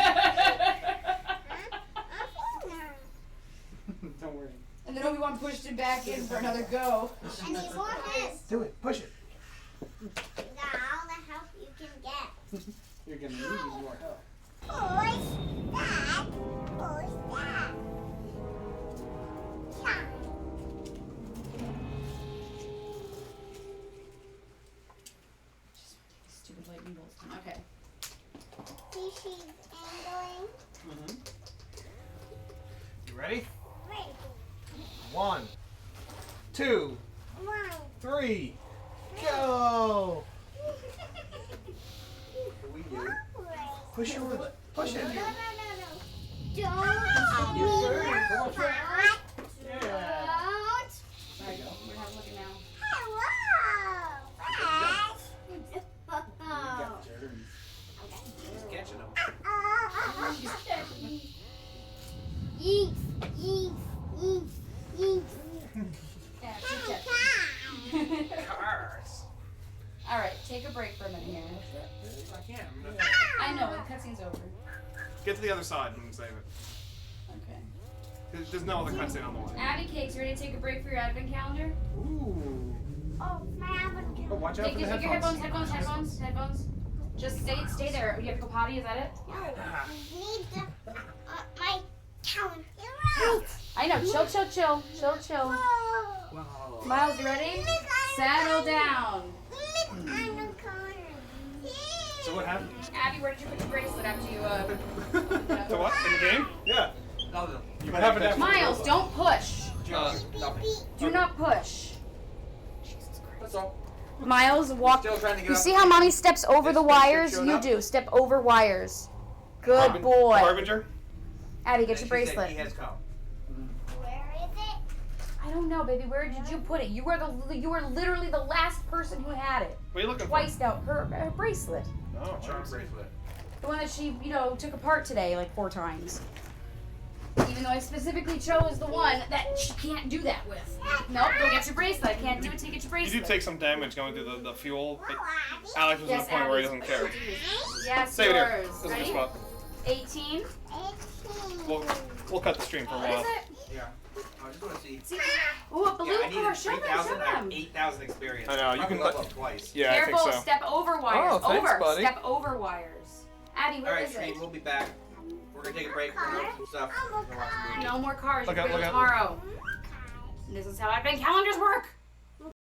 Don't worry. And then Obi-Wan pushed him back in for another go. I need more this. Do it. Push it. You got all the help you can get. You're gonna need more help. Who's that? Who's that? Stupid lightning bolts. Okay. See, she's angling. You ready? Ready. 1, 2, 3, go! We do. Push it. Push it. No. Don't. Yes, sir. Come on, Trey. Don't. Alright, we're having a look at now. Hello. Flash. You got germs. He's catching him. She's catching him. Yeet. Yeet. Yeet. Yeet. Yeah, she's catching him. Cars. Alright, take a break for a minute here. I can't. I know, the cutscene's over. Get to the other side and save it. Okay. There's no other cutscene on the way. Abby Cakes, you ready to take a break for your advent calendar? Ooh. Oh, my advent. Oh, watch out for the Take your headphones. headphones. Just stay there. You have to go potty, is that it? No, need the, my calendar. You're right. I know, chill. Whoa. Miles, you ready? Settle down. I'm the corner. So what happened? Abby, where did you put the bracelet after you, To what? In the game? Yeah. No. You have it after. Miles, don't push. Nothing. Do not push. That's all. Miles, walk. Still trying to get You up. see how mommy steps over the This picture wires? showed You up? do. Step over wires. Good boy. Harbinger? Abby, get She your said bracelet. He has come. Where is it? I don't know, baby. Where did you put it? You were literally the last person who had it. What are you looking Twice now. Her bracelet. for? No, Charm bracelet. The one that she, took apart today like 4 times. Even though I specifically chose the one that she can't do that with. Nope, go get your bracelet. I can't do it till you get your You bracelet. do take some damage going through the fuel. But Alex was Yes, at the point where he Abby's- doesn't care. Yes, Save it here. yours. This is a good Ready? spot. 18. We'll cut the stream for a What while. is it? Yeah. I just want to see. Ooh, a blue Yeah, I car. needed Show them, 3,000. show I have them. 8,000 experience. I know, you Probably can level let- up twice. Yeah, Careful, I think so. step over wires. Oh, thanks, over. buddy. Step over wires. Abby, All where right, is Tree, it? we'll be back. We're gonna take a break. We're gonna look some stuff. We're gonna watch a movie. No more cars. Look You're out, free look out. tomorrow. This is how advent calendars work.